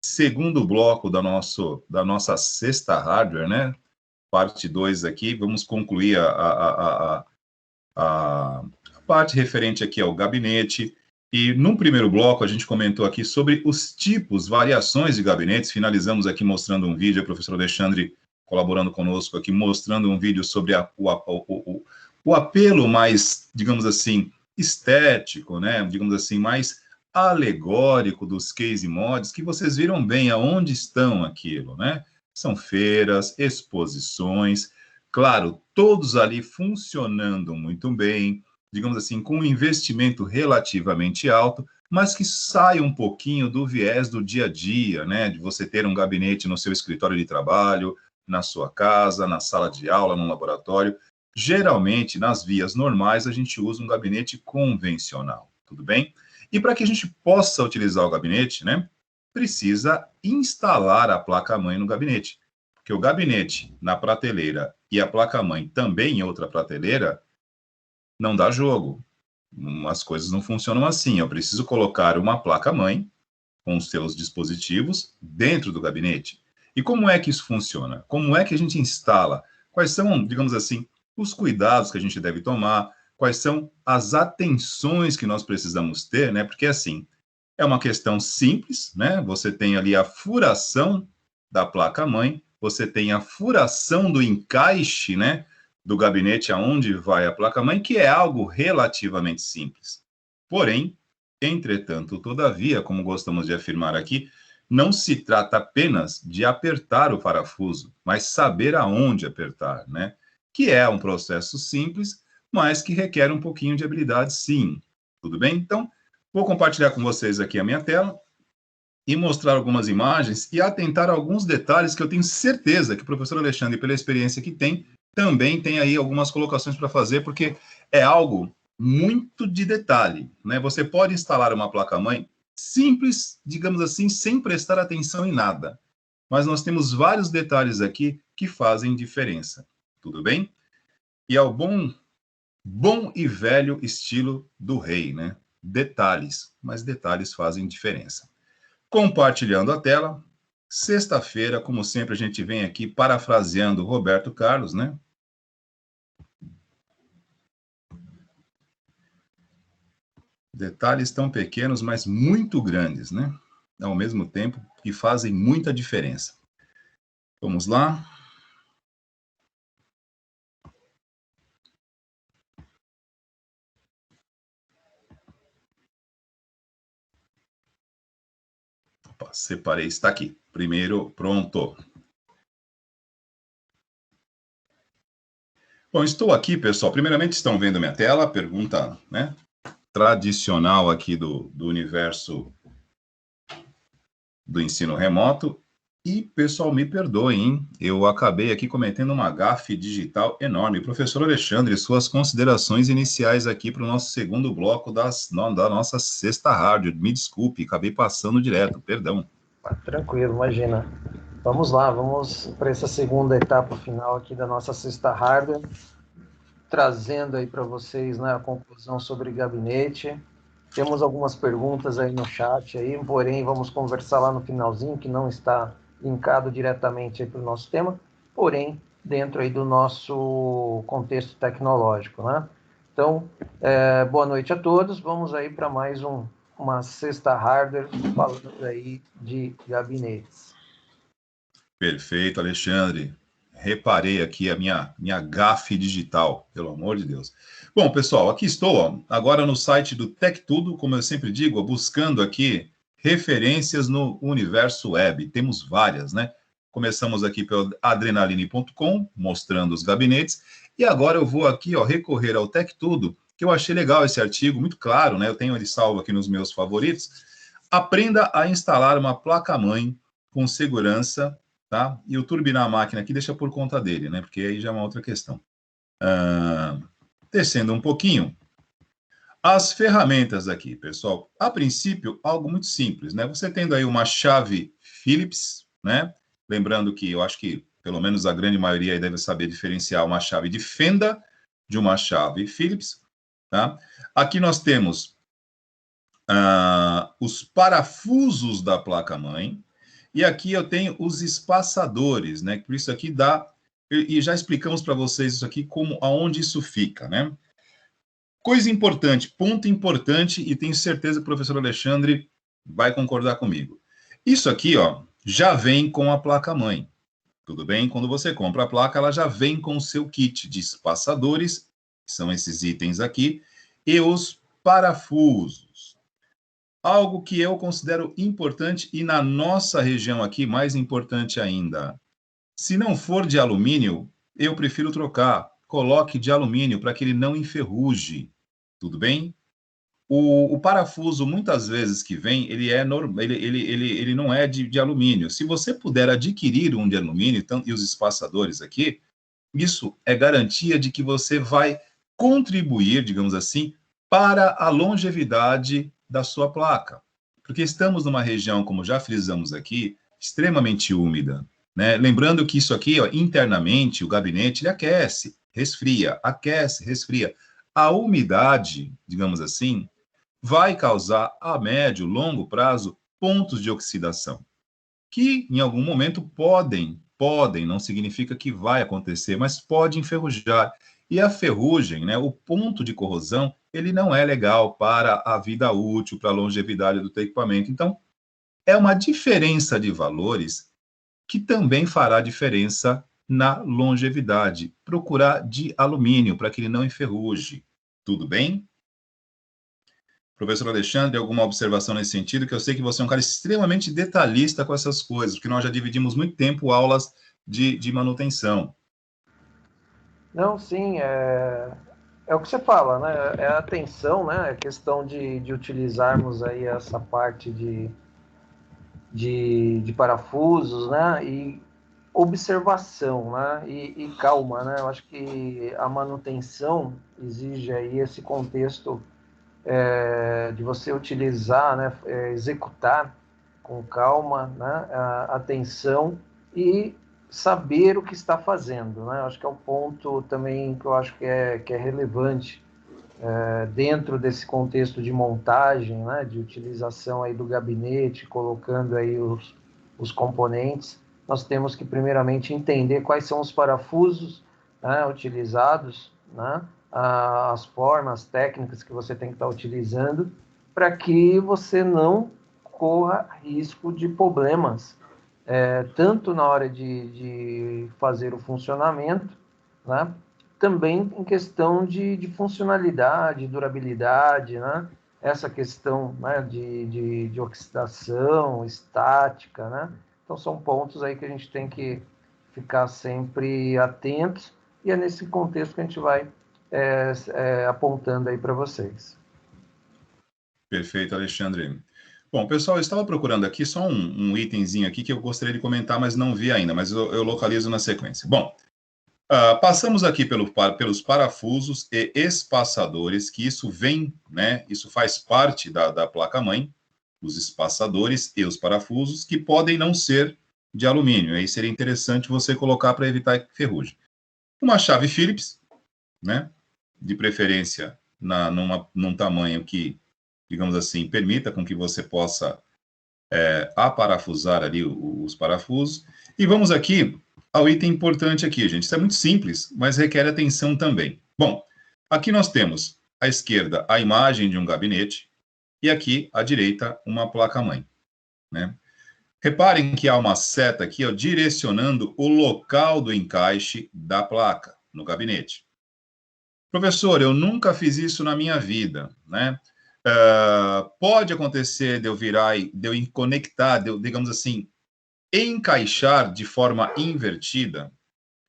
segundo bloco da nossa sexta hardware, né? Parte 2 aqui, vamos concluir a parte referente aqui ao gabinete. E no primeiro bloco a gente comentou aqui sobre os tipos, variações de gabinetes. Finalizamos aqui mostrando um vídeo, o professor Alexandre colaborando conosco aqui, mostrando um vídeo sobre o apelo mais, digamos assim, estético, né? Digamos assim, mais alegórico dos case mods, que vocês viram bem aonde estão aquilo, né? São feiras, exposições, claro, todos ali funcionando muito bem, digamos assim, com um investimento relativamente alto, mas que sai um pouquinho do viés do dia a dia, né? De você ter um gabinete no seu escritório de trabalho, na sua casa, na sala de aula, no laboratório. Geralmente, nas vias normais, a gente usa um gabinete convencional, tudo bem? E para que a gente possa utilizar o gabinete, né? Precisa instalar a placa-mãe no gabinete. Porque o gabinete na prateleira e a placa-mãe também em outra prateleira, não dá jogo. As coisas não funcionam assim. Eu preciso colocar uma placa-mãe com os seus dispositivos dentro do gabinete. E como é que isso funciona? Como é que a gente instala? Quais são, digamos assim, os cuidados que a gente deve tomar? Quais são as atenções que nós precisamos ter, né? Porque, assim, é uma questão simples, né? Você tem ali a furação da placa-mãe, você tem a furação do encaixe, né? Do gabinete aonde vai a placa-mãe, que é algo relativamente simples. Porém, entretanto, todavia, como gostamos de afirmar aqui, não se trata apenas de apertar o parafuso, mas saber aonde apertar, né? Que é um processo simples, mas que requer um pouquinho de habilidade, sim. Tudo bem? Então, vou compartilhar com vocês aqui a minha tela e mostrar algumas imagens e atentar a alguns detalhes que eu tenho certeza que o professor Alexandre, pela experiência que tem, também tem aí algumas colocações para fazer, porque é algo muito de detalhe, né? Você pode instalar uma placa-mãe simples, digamos assim, sem prestar atenção em nada. Mas nós temos vários detalhes aqui que fazem diferença. Tudo bem? E ao bom e velho estilo do rei, né? Detalhes, mas detalhes fazem diferença. Compartilhando a tela. Sexta-feira, como sempre, a gente vem aqui parafraseando Roberto Carlos, né? Detalhes tão pequenos, mas muito grandes, né? Ao mesmo tempo, que fazem muita diferença. Vamos lá. Opa, separei, está aqui. Primeiro, pronto. Bom, estou aqui, pessoal. Primeiramente, estão vendo minha tela, pergunta, né? Tradicional aqui do universo do ensino remoto. E, pessoal, me perdoem, hein? Eu acabei aqui cometendo uma gafe digital enorme. Professor Alexandre, suas considerações iniciais aqui para o nosso segundo bloco da nossa sexta hardware. Me desculpe, acabei passando direto, perdão. Tranquilo, imagina. Vamos lá, vamos para essa segunda etapa final aqui da nossa sexta hardware, trazendo aí para vocês, né, a conclusão sobre gabinete. Temos algumas perguntas aí no chat, aí, porém vamos conversar lá no finalzinho, que não está linkado diretamente para o nosso tema, porém dentro aí do nosso contexto tecnológico, né? Então, boa noite a todos. Vamos aí para mais uma sexta hardware falando aí de gabinetes. Perfeito, Alexandre. Reparei aqui a minha gafe digital, pelo amor de Deus. Bom, pessoal, aqui estou, ó, agora no site do TechTudo, como eu sempre digo, ó, buscando aqui referências no universo web. Temos várias, né? Começamos aqui pelo adrenaline.com, mostrando os gabinetes, e agora eu vou aqui, ó, recorrer ao TechTudo, que eu achei legal esse artigo, muito claro, né? Eu tenho ele salvo aqui nos meus favoritos. Aprenda a instalar uma placa-mãe com segurança, tá? E o turbinar a máquina aqui deixa por conta dele, né? Porque aí já é uma outra questão. Descendo um pouquinho, as ferramentas aqui, pessoal. A princípio, algo muito simples, né? Você tendo aí uma chave Phillips, né? Lembrando que eu acho que pelo menos a grande maioria aí deve saber diferenciar uma chave de fenda de uma chave Phillips, tá? Aqui nós temos os parafusos da placa-mãe. E aqui eu tenho os espaçadores, né? Por isso aqui dá, e já explicamos para vocês isso aqui, como, aonde isso fica, né? Coisa importante, ponto importante, e tenho certeza que o professor Alexandre vai concordar comigo. Isso aqui, ó, já vem com a placa-mãe. Tudo bem? Quando você compra a placa, ela já vem com o seu kit de espaçadores, que são esses itens aqui, e os parafusos. Algo que eu considero importante e na nossa região aqui, mais importante ainda. Se não for de alumínio, eu prefiro trocar. Coloque de alumínio para que ele não enferruje. Tudo bem? O parafuso, muitas vezes que vem, ele não é de alumínio. Se você puder adquirir um de alumínio, então, e os espaçadores aqui, isso é garantia de que você vai contribuir, digamos assim, para a longevidade da sua placa. Porque estamos numa região, como já frisamos aqui, extremamente úmida, né? Lembrando que isso aqui, ó, internamente, o gabinete, ele aquece, resfria. A umidade, digamos assim, vai causar a médio, longo prazo, pontos de oxidação, que em algum momento podem, não significa que vai acontecer, mas pode enferrujar. E a ferrugem, né, o ponto de corrosão, ele não é legal para a vida útil, para a longevidade do teu equipamento. Então, é uma diferença de valores que também fará diferença na longevidade. Procurar de alumínio para que ele não enferruje. Tudo bem? Professor Alexandre, alguma observação nesse sentido? Que eu sei que você é um cara extremamente detalhista com essas coisas, porque nós já dividimos muito tempo aulas de manutenção. Não, sim, é o que você fala, né? É a atenção, né? A questão de utilizarmos aí essa parte de parafusos, né? E observação, né? E calma, né? Eu acho que a manutenção exige aí esse contexto de você utilizar, né? Executar com calma, né? Atenção e saber o que está fazendo, né? Eu acho que é um ponto também que eu acho que é relevante dentro desse contexto de montagem, né, de utilização aí do gabinete, colocando aí os componentes, nós temos que primeiramente entender quais são os parafusos, né, utilizados, né, as formas técnicas que você tem que estar utilizando, para que você não corra risco de problemas, tanto na hora de fazer o funcionamento, né, também em questão de funcionalidade, durabilidade, né? Essa questão, né, de oxidação, estática, né? Então são pontos aí que a gente tem que ficar sempre atentos e é nesse contexto que a gente vai apontando aí para vocês. Perfeito, Alexandre. Bom, pessoal, eu estava procurando aqui só um itemzinho aqui que eu gostaria de comentar, mas não vi ainda, mas eu localizo na sequência. Bom, passamos aqui pelos parafusos e espaçadores, que isso vem, né? Isso faz parte da placa-mãe, os espaçadores e os parafusos, que podem não ser de alumínio. Aí seria interessante você colocar para evitar ferrugem. Uma chave Phillips, né? De preferência num tamanho que, digamos assim, permita com que você possa aparafusar ali os parafusos. E vamos aqui ao item importante aqui, gente. Isso é muito simples, mas requer atenção também. Bom, aqui nós temos à esquerda a imagem de um gabinete e aqui à direita uma placa-mãe, né? Reparem que há uma seta aqui, ó, direcionando o local do encaixe da placa no gabinete. Professor, eu nunca fiz isso na minha vida, né? Pode acontecer de eu virar, de eu conectar, digamos assim, encaixar de forma invertida?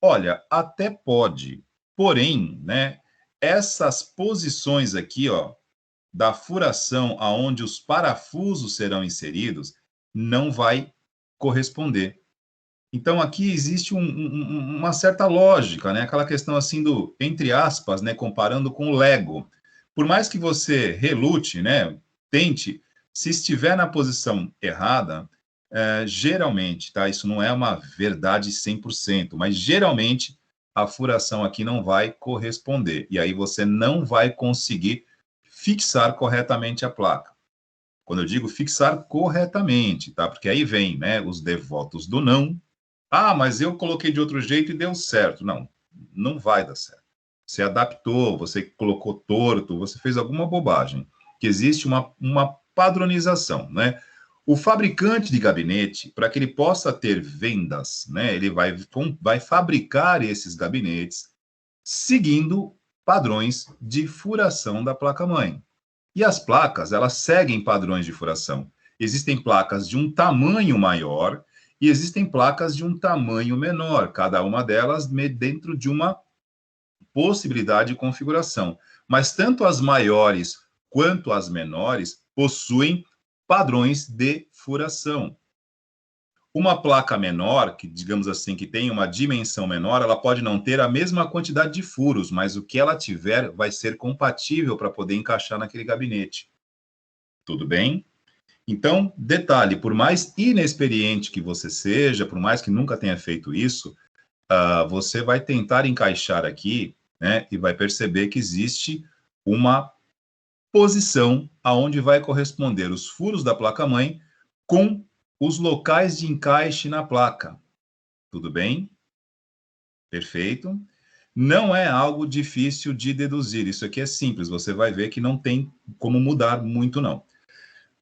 Olha, até pode. Porém, né, essas posições aqui, ó, da furação aonde os parafusos serão inseridos, não vai corresponder. Então, aqui existe uma certa lógica, né? Aquela questão assim do, entre aspas, né? Comparando com o Lego. Por mais que você relute, né? Tente, se estiver na posição errada, geralmente, tá? Isso não é uma verdade 100%, mas geralmente a furação aqui não vai corresponder. E aí você não vai conseguir fixar corretamente a placa. Quando eu digo fixar corretamente, tá? Porque aí vem, né, os devotos do não. Ah, mas eu coloquei de outro jeito e deu certo. Não, não vai dar certo. Você adaptou, você colocou torto, você fez alguma bobagem. Que existe uma padronização, né? O fabricante de gabinete, para que ele possa ter vendas, né, ele vai fabricar esses gabinetes seguindo padrões de furação da placa-mãe. E as placas, elas seguem padrões de furação. Existem placas de um tamanho maior e existem placas de um tamanho menor, cada uma delas dentro de uma possibilidade de configuração. Mas tanto as maiores quanto as menores possuem padrões de furação. Uma placa menor, que digamos assim, que tem uma dimensão menor, ela pode não ter a mesma quantidade de furos, mas o que ela tiver vai ser compatível para poder encaixar naquele gabinete. Tudo bem? Então, detalhe, por mais inexperiente que você seja, por mais que nunca tenha feito isso, você vai tentar encaixar aqui, né, e vai perceber que existe uma posição aonde vai corresponder os furos da placa-mãe com os locais de encaixe na placa. Tudo bem? Perfeito. Não é algo difícil de deduzir. Isso aqui é simples. Você vai ver que não tem como mudar muito, não.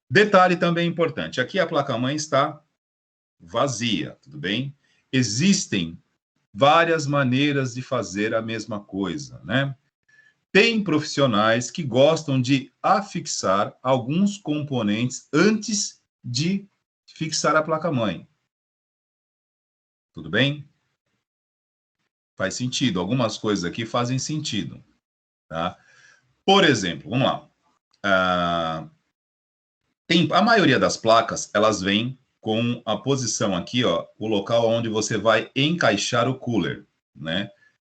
Detalhe também importante. Aqui a placa-mãe está vazia, tudo bem? Existem várias maneiras de fazer a mesma coisa, né? Tem profissionais que gostam de afixar alguns componentes antes de fixar a placa-mãe. Tudo bem? Faz sentido. Algumas coisas aqui fazem sentido, tá? Por exemplo, vamos lá. A maioria das placas, elas vêm com a posição aqui, ó, o local onde você vai encaixar o cooler, né?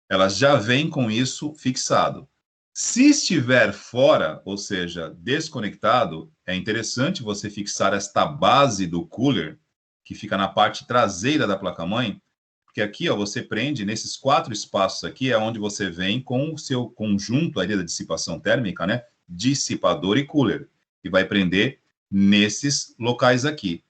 Elas já vêm com isso fixado. Se estiver fora, ou seja, desconectado, é interessante você fixar esta base do cooler, que fica na parte traseira da placa-mãe, porque aqui, ó, você prende nesses 4 espaços aqui, é onde você vem com o seu conjunto ali da dissipação térmica, né? Dissipador e cooler, e vai prender nesses locais aqui.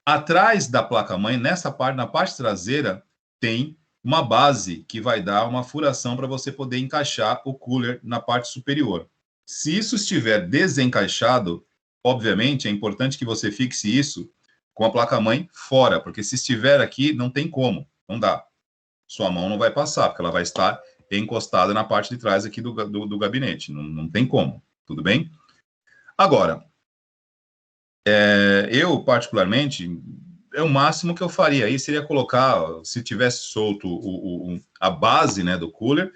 Atrás da placa-mãe, nessa parte, na parte traseira, tem uma base que vai dar uma furação para você poder encaixar o cooler na parte superior. Se isso estiver desencaixado, obviamente é importante que você fixe isso com a placa-mãe fora, porque se estiver aqui, não tem como, não dá. Sua mão não vai passar, porque ela vai estar encostada na parte de trás aqui do gabinete, não tem como, tudo bem? Agora, eu particularmente, o máximo que eu faria aí seria colocar, se tivesse solto a base, né, do cooler,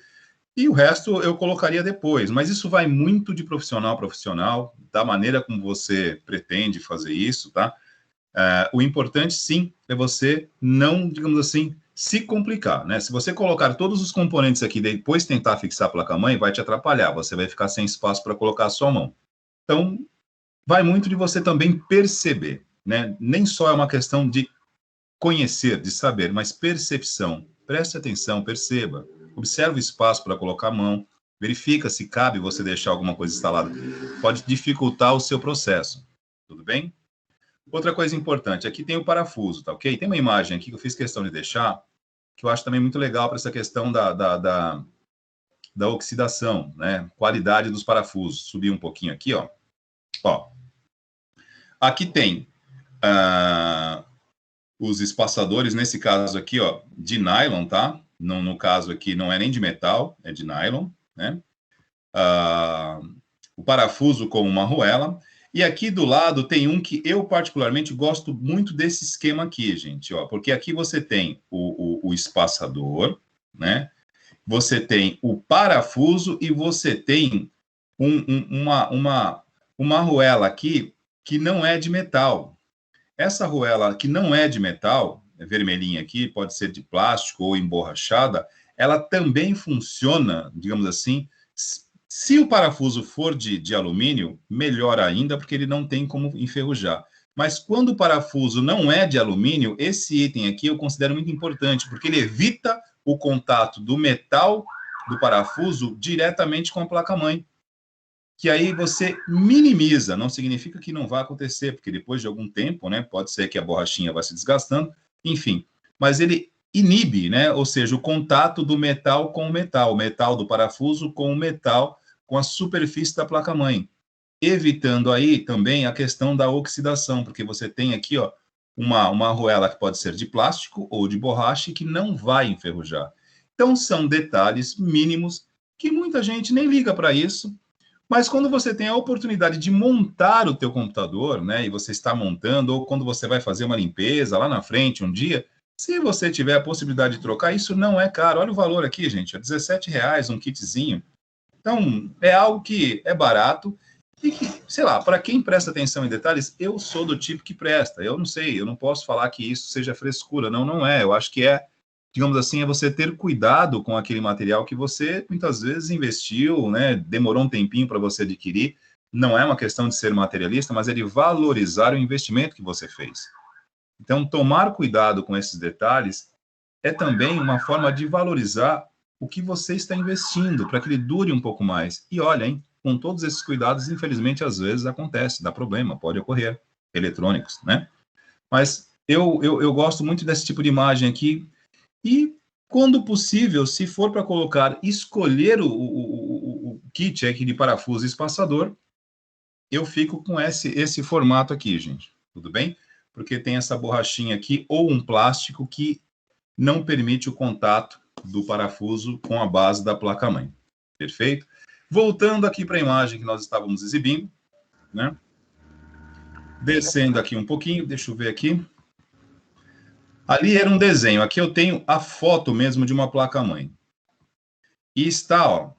e o resto eu colocaria depois. Mas isso vai muito de profissional a profissional, da maneira como você pretende fazer isso, tá? O importante, sim, é você não, digamos assim, se complicar, né? Se você colocar todos os componentes aqui e depois tentar fixar a placa-mãe, vai te atrapalhar, você vai ficar sem espaço para colocar a sua mão. Então, vai muito de você também perceber, né? Nem só é uma questão de conhecer, de saber, mas percepção. Preste atenção, perceba. Observe o espaço para colocar a mão, verifica se cabe você deixar alguma coisa instalada. Pode dificultar o seu processo. Tudo bem? Outra coisa importante, aqui tem o parafuso, tá ok? Tem uma imagem aqui que eu fiz questão de deixar, que eu acho também muito legal para essa questão da oxidação, né? Qualidade dos parafusos. Subir um pouquinho aqui, ó. Ó, aqui tem os espaçadores, nesse caso aqui, ó, de nylon, tá? No caso aqui não é nem de metal, é de nylon, né? O parafuso com uma arruela. E aqui do lado tem um que eu particularmente gosto muito desse esquema aqui, gente, ó, porque aqui você tem o espaçador, né? Você tem o parafuso e você tem uma arruela aqui que não é de metal. Essa arruela que não é de metal, é vermelhinha aqui, pode ser de plástico ou emborrachada, ela também funciona, digamos assim, se o parafuso for de alumínio, melhor ainda, porque ele não tem como enferrujar. Mas quando o parafuso não é de alumínio, esse item aqui eu considero muito importante, porque ele evita o contato do metal do parafuso diretamente com a placa-mãe. que aí você minimiza, não significa que não vai acontecer, porque depois de algum tempo, né, pode ser que a borrachinha vá se desgastando, enfim, mas ele inibe, né, ou seja, o contato do metal com o metal do parafuso com o metal, com a superfície da placa-mãe, evitando aí também a questão da oxidação, porque você tem aqui, ó, uma arruela que pode ser de plástico ou de borracha que não vai enferrujar. Então, são detalhes mínimos que muita gente nem liga para isso, mas quando você tem a oportunidade de montar o teu computador, né, e você está montando, ou quando você vai fazer uma limpeza lá na frente um dia, se você tiver a possibilidade de trocar, isso não é caro. Olha o valor aqui, gente, é R$17 um kitzinho. Então, é algo que é barato e que, sei lá, para quem presta atenção em detalhes, eu sou do tipo que presta. Eu não sei, eu não posso falar que isso seja frescura. Não, não é. Eu acho que é, digamos assim, é você ter cuidado com aquele material que você muitas vezes investiu, né? Demorou um tempinho para você adquirir. Não é uma questão de ser materialista, mas é de valorizar o investimento que você fez. Então, tomar cuidado com esses detalhes é também uma forma de valorizar o que você está investindo, para que ele dure um pouco mais. E olha, hein, com todos esses cuidados, infelizmente, às vezes acontece, dá problema, pode ocorrer, eletrônicos, né? Mas eu gosto muito desse tipo de imagem aqui, e, quando possível, se for para colocar, escolher o kit aqui de parafuso e espaçador, eu fico com esse formato aqui, gente, tudo bem? Porque tem essa borrachinha aqui, ou um plástico que não permite o contato do parafuso com a base da placa-mãe. Perfeito? Voltando aqui para a imagem que nós estávamos exibindo, né? Descendo aqui um pouquinho, deixa eu ver aqui. Ali era um desenho, aqui eu tenho a foto mesmo de uma placa-mãe. E está, ó,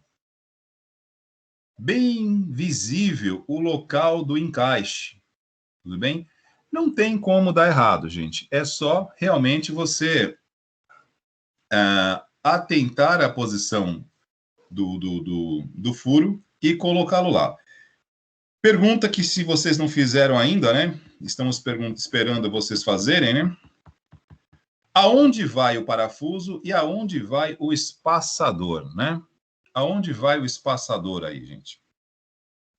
bem visível o local do encaixe. Tudo bem? Não tem como dar errado, gente. É só realmente você atentar à posição do furo e colocá-lo lá. Pergunta que, se vocês não fizeram ainda, né? Estamos esperando vocês fazerem, né? Aonde vai o parafuso e aonde vai o espaçador, né? Aonde vai o espaçador aí, gente?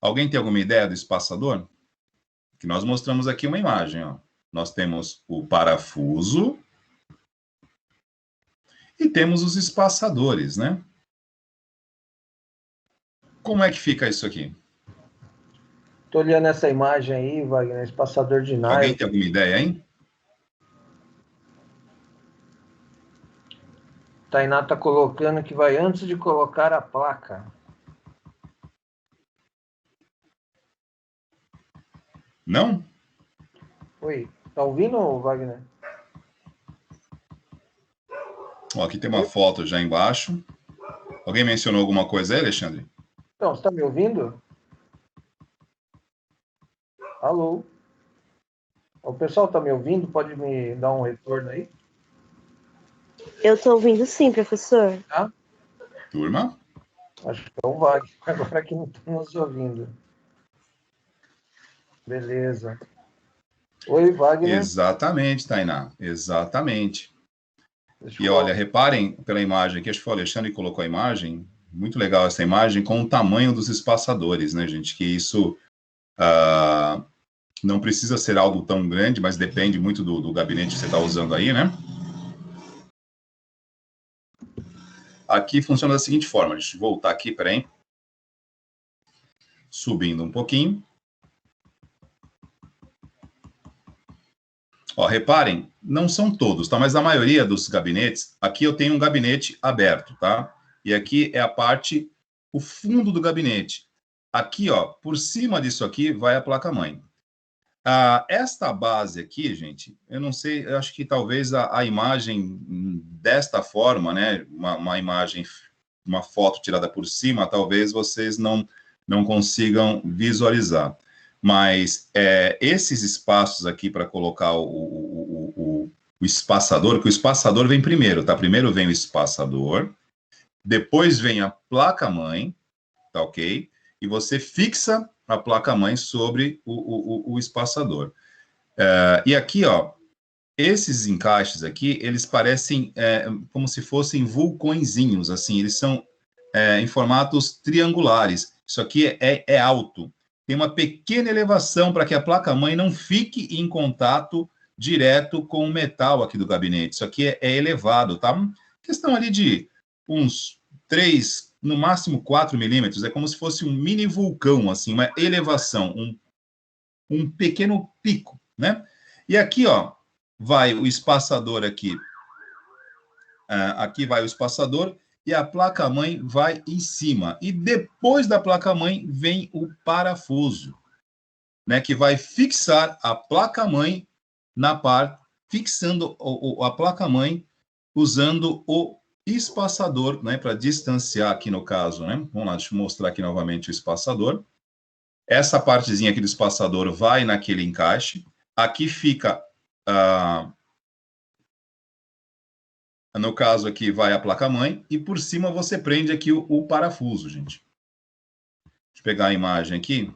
Alguém tem alguma ideia do espaçador? Que nós mostramos aqui uma imagem, ó. Nós temos o parafuso e temos os espaçadores, né? Como é que fica isso aqui? Estou olhando essa imagem aí, Wagner, espaçador de nylon. Alguém tem alguma ideia, hein? Tainá está colocando que vai antes de colocar a placa. Não? Oi, tá ouvindo, Wagner? Ó, aqui tem uma foto já embaixo. Alguém mencionou alguma coisa aí, Alexandre? Então, você está me ouvindo? Alô? O pessoal está me ouvindo? Pode me dar um retorno aí? Eu estou ouvindo sim, professor. Tá? Turma? Acho que é o Wagner, agora que não está nos ouvindo. Beleza. Oi, Wagner. Exatamente, Tainá. Exatamente. Deixa E eu... olha, reparem pela imagem aqui, acho que foi o Alexandre que colocou a imagem. Muito legal essa imagem com o tamanho dos espaçadores, né, gente? Que isso não precisa ser algo tão grande, mas depende muito do gabinete que você está usando aí, né? Aqui funciona da seguinte forma, deixa eu voltar aqui, peraí. Subindo um pouquinho. Ó, reparem, não são todos, tá? Mas a maioria dos gabinetes, aqui eu tenho um gabinete aberto, tá? E aqui é a parte, o fundo do gabinete. Aqui, ó, por cima disso aqui vai a placa-mãe. Esta base aqui, gente, eu não sei, eu acho que talvez a imagem desta forma, né, uma imagem, uma foto tirada por cima, talvez vocês não consigam visualizar. Mas esses espaços aqui para colocar o espaçador, que o espaçador vem primeiro, tá? Primeiro vem o espaçador, depois vem a placa-mãe, tá ok? E você fixa a placa-mãe sobre o espaçador. E aqui, ó, esses encaixes aqui, eles parecem como se fossem vulcõezinhos, assim, eles são em formatos triangulares. Isso aqui é alto. Tem uma pequena elevação para que a placa-mãe não fique em contato direto com o metal aqui do gabinete. Isso aqui é elevado, tá? Questão ali de uns 3, no máximo 4 milímetros. É como se fosse um mini vulcão, assim, uma elevação, um pequeno pico, né? E aqui, ó, vai o espaçador aqui. Aqui vai o espaçador e a placa-mãe vai em cima. E depois da placa-mãe vem o parafuso, né, que vai fixar a placa-mãe na parte, fixando a placa-mãe usando o espaçador, né, para distanciar aqui no caso, né? Vamos lá, deixa eu mostrar aqui novamente o espaçador. Essa partezinha aqui do espaçador vai naquele encaixe. Aqui fica no caso aqui vai a placa-mãe e por cima você prende aqui o parafuso, gente. Deixa eu pegar a imagem aqui.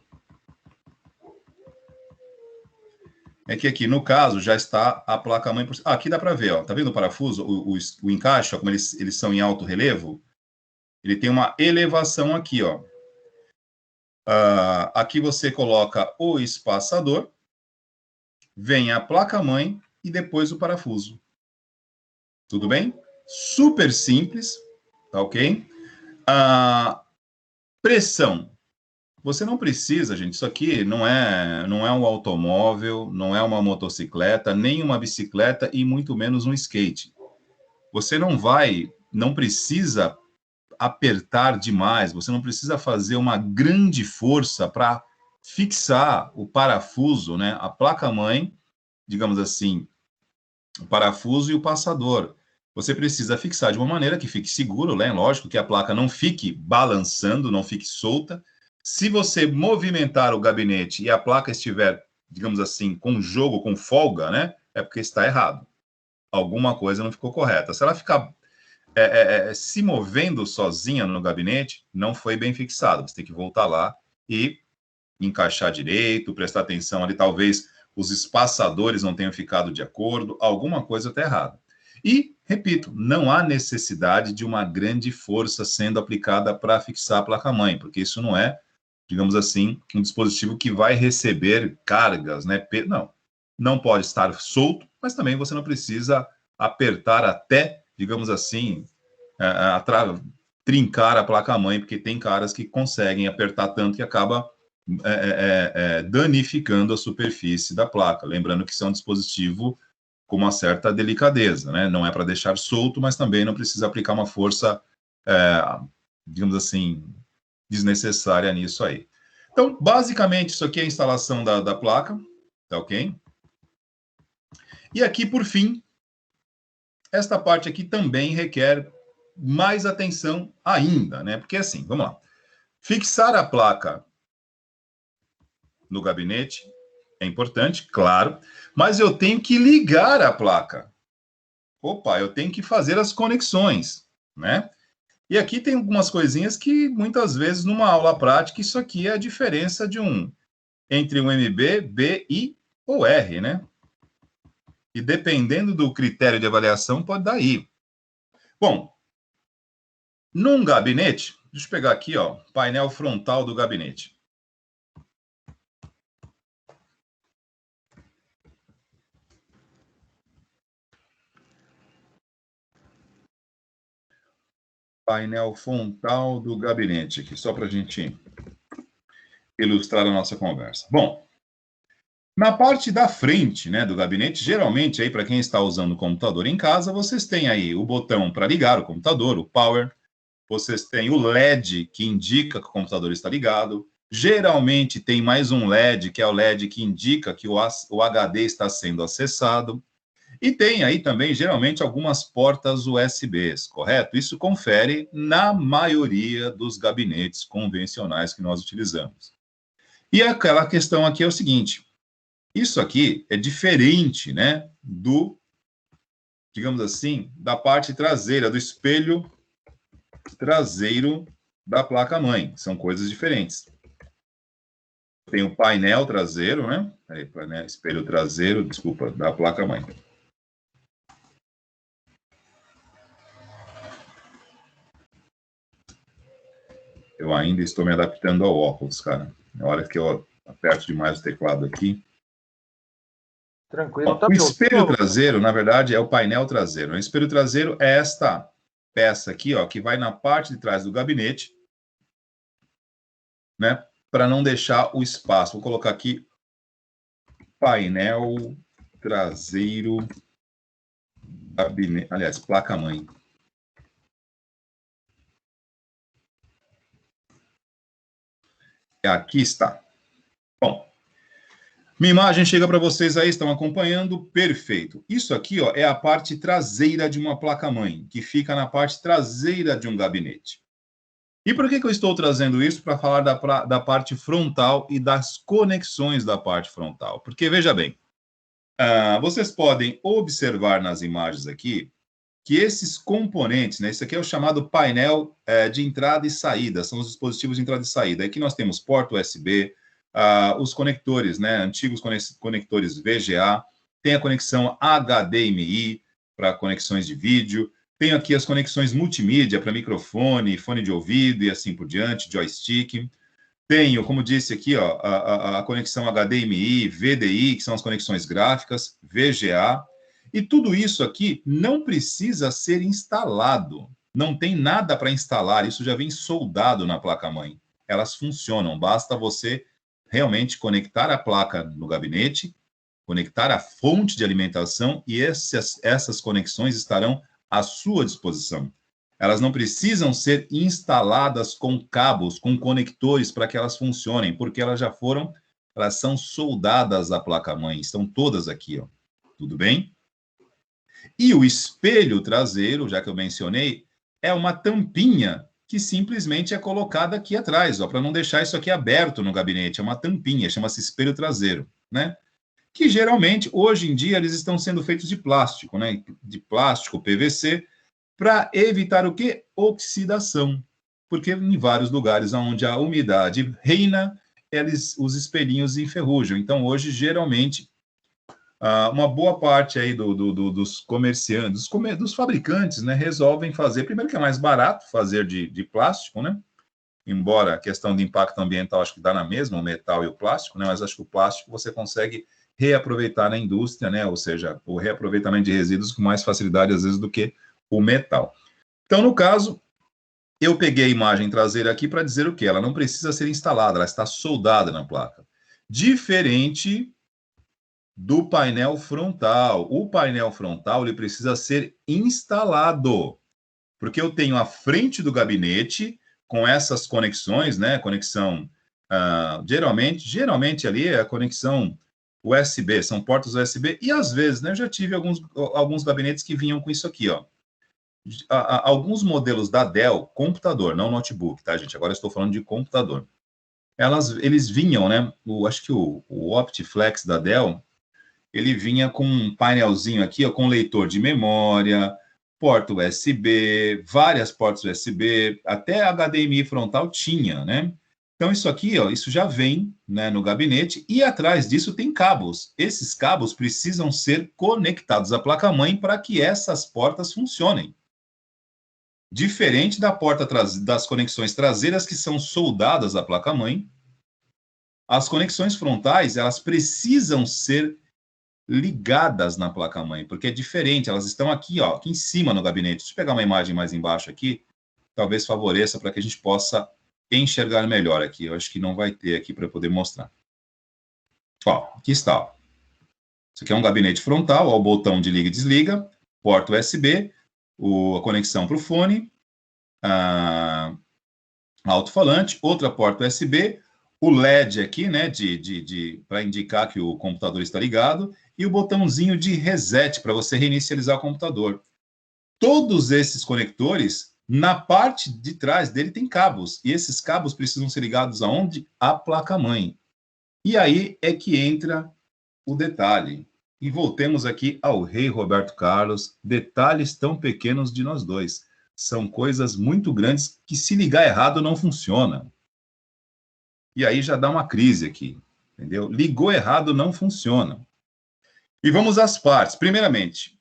É que aqui, no caso, já está a placa-mãe... aqui dá para ver, ó. Tá vendo o parafuso? O encaixe, ó, como eles são em alto relevo? Ele tem uma elevação aqui, ó. Aqui você coloca o espaçador, vem a placa-mãe e depois o parafuso. Tudo bem? Super simples, tá ok? Pressão. Você não precisa, gente, isso aqui não é um automóvel, não é uma motocicleta, nem uma bicicleta e muito menos um skate. Você não precisa apertar demais, você não precisa fazer uma grande força para fixar o parafuso, né, a placa-mãe, digamos assim, o parafuso e o passador. Você precisa fixar de uma maneira que fique seguro, né? Lógico que a placa não fique balançando, não fique solta. Se você movimentar o gabinete e a placa estiver, digamos assim, com jogo, com folga, né? É porque está errado. Alguma coisa não ficou correta. Se ela ficar se movendo sozinha no gabinete, não foi bem fixado. Você tem que voltar lá e encaixar direito, prestar atenção ali, talvez os espaçadores não tenham ficado de acordo, alguma coisa está errada. E, repito, não há necessidade de uma grande força sendo aplicada para fixar a placa-mãe, porque isso não é, digamos assim, um dispositivo que vai receber cargas, né? Não pode estar solto, mas também você não precisa apertar até, digamos assim, trincar a placa-mãe, porque tem caras que conseguem apertar tanto que acaba danificando a superfície da placa. Lembrando que isso é um dispositivo com uma certa delicadeza, né? Não é para deixar solto, mas também não precisa aplicar uma força, digamos assim, desnecessária nisso aí. Então, basicamente, isso aqui é a instalação da placa, tá ok? E aqui, por fim, esta parte aqui também requer mais atenção ainda, né? Porque assim, vamos lá. Fixar a placa no gabinete é importante, claro, mas eu tenho que ligar a placa. Opa, eu tenho que fazer as conexões, né? E aqui tem algumas coisinhas que muitas vezes numa aula prática isso aqui é a diferença entre um MB, B, I ou R, né? E dependendo do critério de avaliação pode dar I. Bom, num gabinete, deixa eu pegar aqui, ó, painel frontal do gabinete. Painel frontal do gabinete aqui, só para a gente ilustrar a nossa conversa. Bom, na parte da frente, né, do gabinete, geralmente aí para quem está usando o computador em casa, vocês têm aí o botão para ligar o computador, o power, vocês têm o LED que indica que o computador está ligado, geralmente tem mais um LED, que é o LED que indica que o HD está sendo acessado, e tem aí também, geralmente, algumas portas USBs, correto? Isso confere na maioria dos gabinetes convencionais que nós utilizamos. E aquela questão aqui é o seguinte, isso aqui é diferente, né, digamos assim, da parte traseira, do espelho traseiro da placa-mãe. São coisas diferentes. Tem o painel traseiro, né? Espelho traseiro, desculpa, da placa-mãe. Eu ainda estou me adaptando ao óculos, cara. Na hora que eu aperto demais o teclado aqui. Tranquilo, O espelho traseiro, na verdade, é o painel traseiro. O espelho traseiro é esta peça aqui, ó, que vai na parte de trás do gabinete, né? Para não deixar o espaço. Vou colocar aqui painel traseiro gabinete, aliás, placa-mãe. Aqui está. Bom, minha imagem chega para vocês aí, estão acompanhando, perfeito. Isso aqui, ó, é a parte traseira de uma placa-mãe, que fica na parte traseira de um gabinete. E por que eu estou trazendo isso? Para falar da parte frontal e das conexões da parte frontal. Porque, veja bem, vocês podem observar nas imagens aqui que esses componentes, né, isso aqui é o chamado painel de entrada e saída, são os dispositivos de entrada e saída. Aqui nós temos porta USB, os conectores, né, antigos conectores VGA, tem a conexão HDMI para conexões de vídeo, tem aqui as conexões multimídia para microfone, fone de ouvido e assim por diante, joystick. Tenho, como disse aqui, ó, a conexão HDMI, VDI, que são as conexões gráficas, VGA. E tudo isso aqui não precisa ser instalado. Não tem nada para instalar, isso já vem soldado na placa-mãe. Elas funcionam, basta você realmente conectar a placa no gabinete, conectar a fonte de alimentação e essas conexões estarão à sua disposição. Elas não precisam ser instaladas com cabos, com conectores para que elas funcionem, porque elas são soldadas à placa-mãe, estão todas aqui, ó. Tudo bem? E o espelho traseiro, já que eu mencionei, é uma tampinha que simplesmente é colocada aqui atrás, ó, para não deixar isso aqui aberto no gabinete. É uma tampinha, chama-se espelho traseiro, né? Que geralmente, hoje em dia, eles estão sendo feitos de plástico, né? De plástico, PVC, para evitar o quê? Oxidação. Porque em vários lugares onde a umidade reina, os espelhinhos enferrujam. Então, hoje, geralmente, uma boa parte aí dos comerciantes, dos fabricantes, né, resolvem fazer, primeiro que é mais barato fazer de plástico, né? Embora a questão de impacto ambiental acho que dá na mesma, o metal e o plástico, né? Mas acho que o plástico você consegue reaproveitar na indústria, né? Ou seja, o reaproveitamento de resíduos com mais facilidade, às vezes, do que o metal. Então, no caso, eu peguei a imagem traseira aqui para dizer o quê? Ela não precisa ser instalada, ela está soldada na placa. Diferente do painel frontal. O painel frontal ele precisa ser instalado, porque eu tenho a frente do gabinete com essas conexões, né? Conexão, geralmente ali é a conexão USB, são portas USB, e às vezes, né, eu já tive alguns gabinetes que vinham com isso aqui, ó. Alguns modelos da Dell, computador, não notebook, tá, gente? Agora eu estou falando de computador. Eles vinham, né? Acho que o OptiFlex da Dell, ele vinha com um painelzinho aqui, ó, com leitor de memória, porta USB, várias portas USB, até HDMI frontal tinha, né? Então, isso aqui, ó, isso já vem, né, no gabinete, e atrás disso tem cabos. Esses cabos precisam ser conectados à placa-mãe para que essas portas funcionem. Diferente da porta das conexões traseiras que são soldadas à placa-mãe, as conexões frontais, elas precisam ser ligadas na placa-mãe, porque é diferente, elas estão aqui, ó, aqui em cima no gabinete. Deixa eu pegar uma imagem mais embaixo aqui, talvez favoreça para que a gente possa enxergar melhor aqui. Eu acho que não vai ter aqui para poder mostrar. Ó, aqui está, ó. Isso aqui é um gabinete frontal, ó, o botão de liga e desliga, porta USB, a conexão para o fone, alto-falante, outra porta USB, o LED aqui, né, para indicar que o computador está ligado, e o botãozinho de reset para você reinicializar o computador. Todos esses conectores, na parte de trás dele tem cabos, e esses cabos precisam ser ligados aonde? À placa-mãe. E aí é que entra o detalhe. E voltemos aqui ao rei Roberto Carlos, detalhes tão pequenos de nós dois. São coisas muito grandes que, se ligar errado, não funciona. E aí já dá uma crise aqui, entendeu? Ligou errado, não funciona. E vamos às partes. Primeiramente,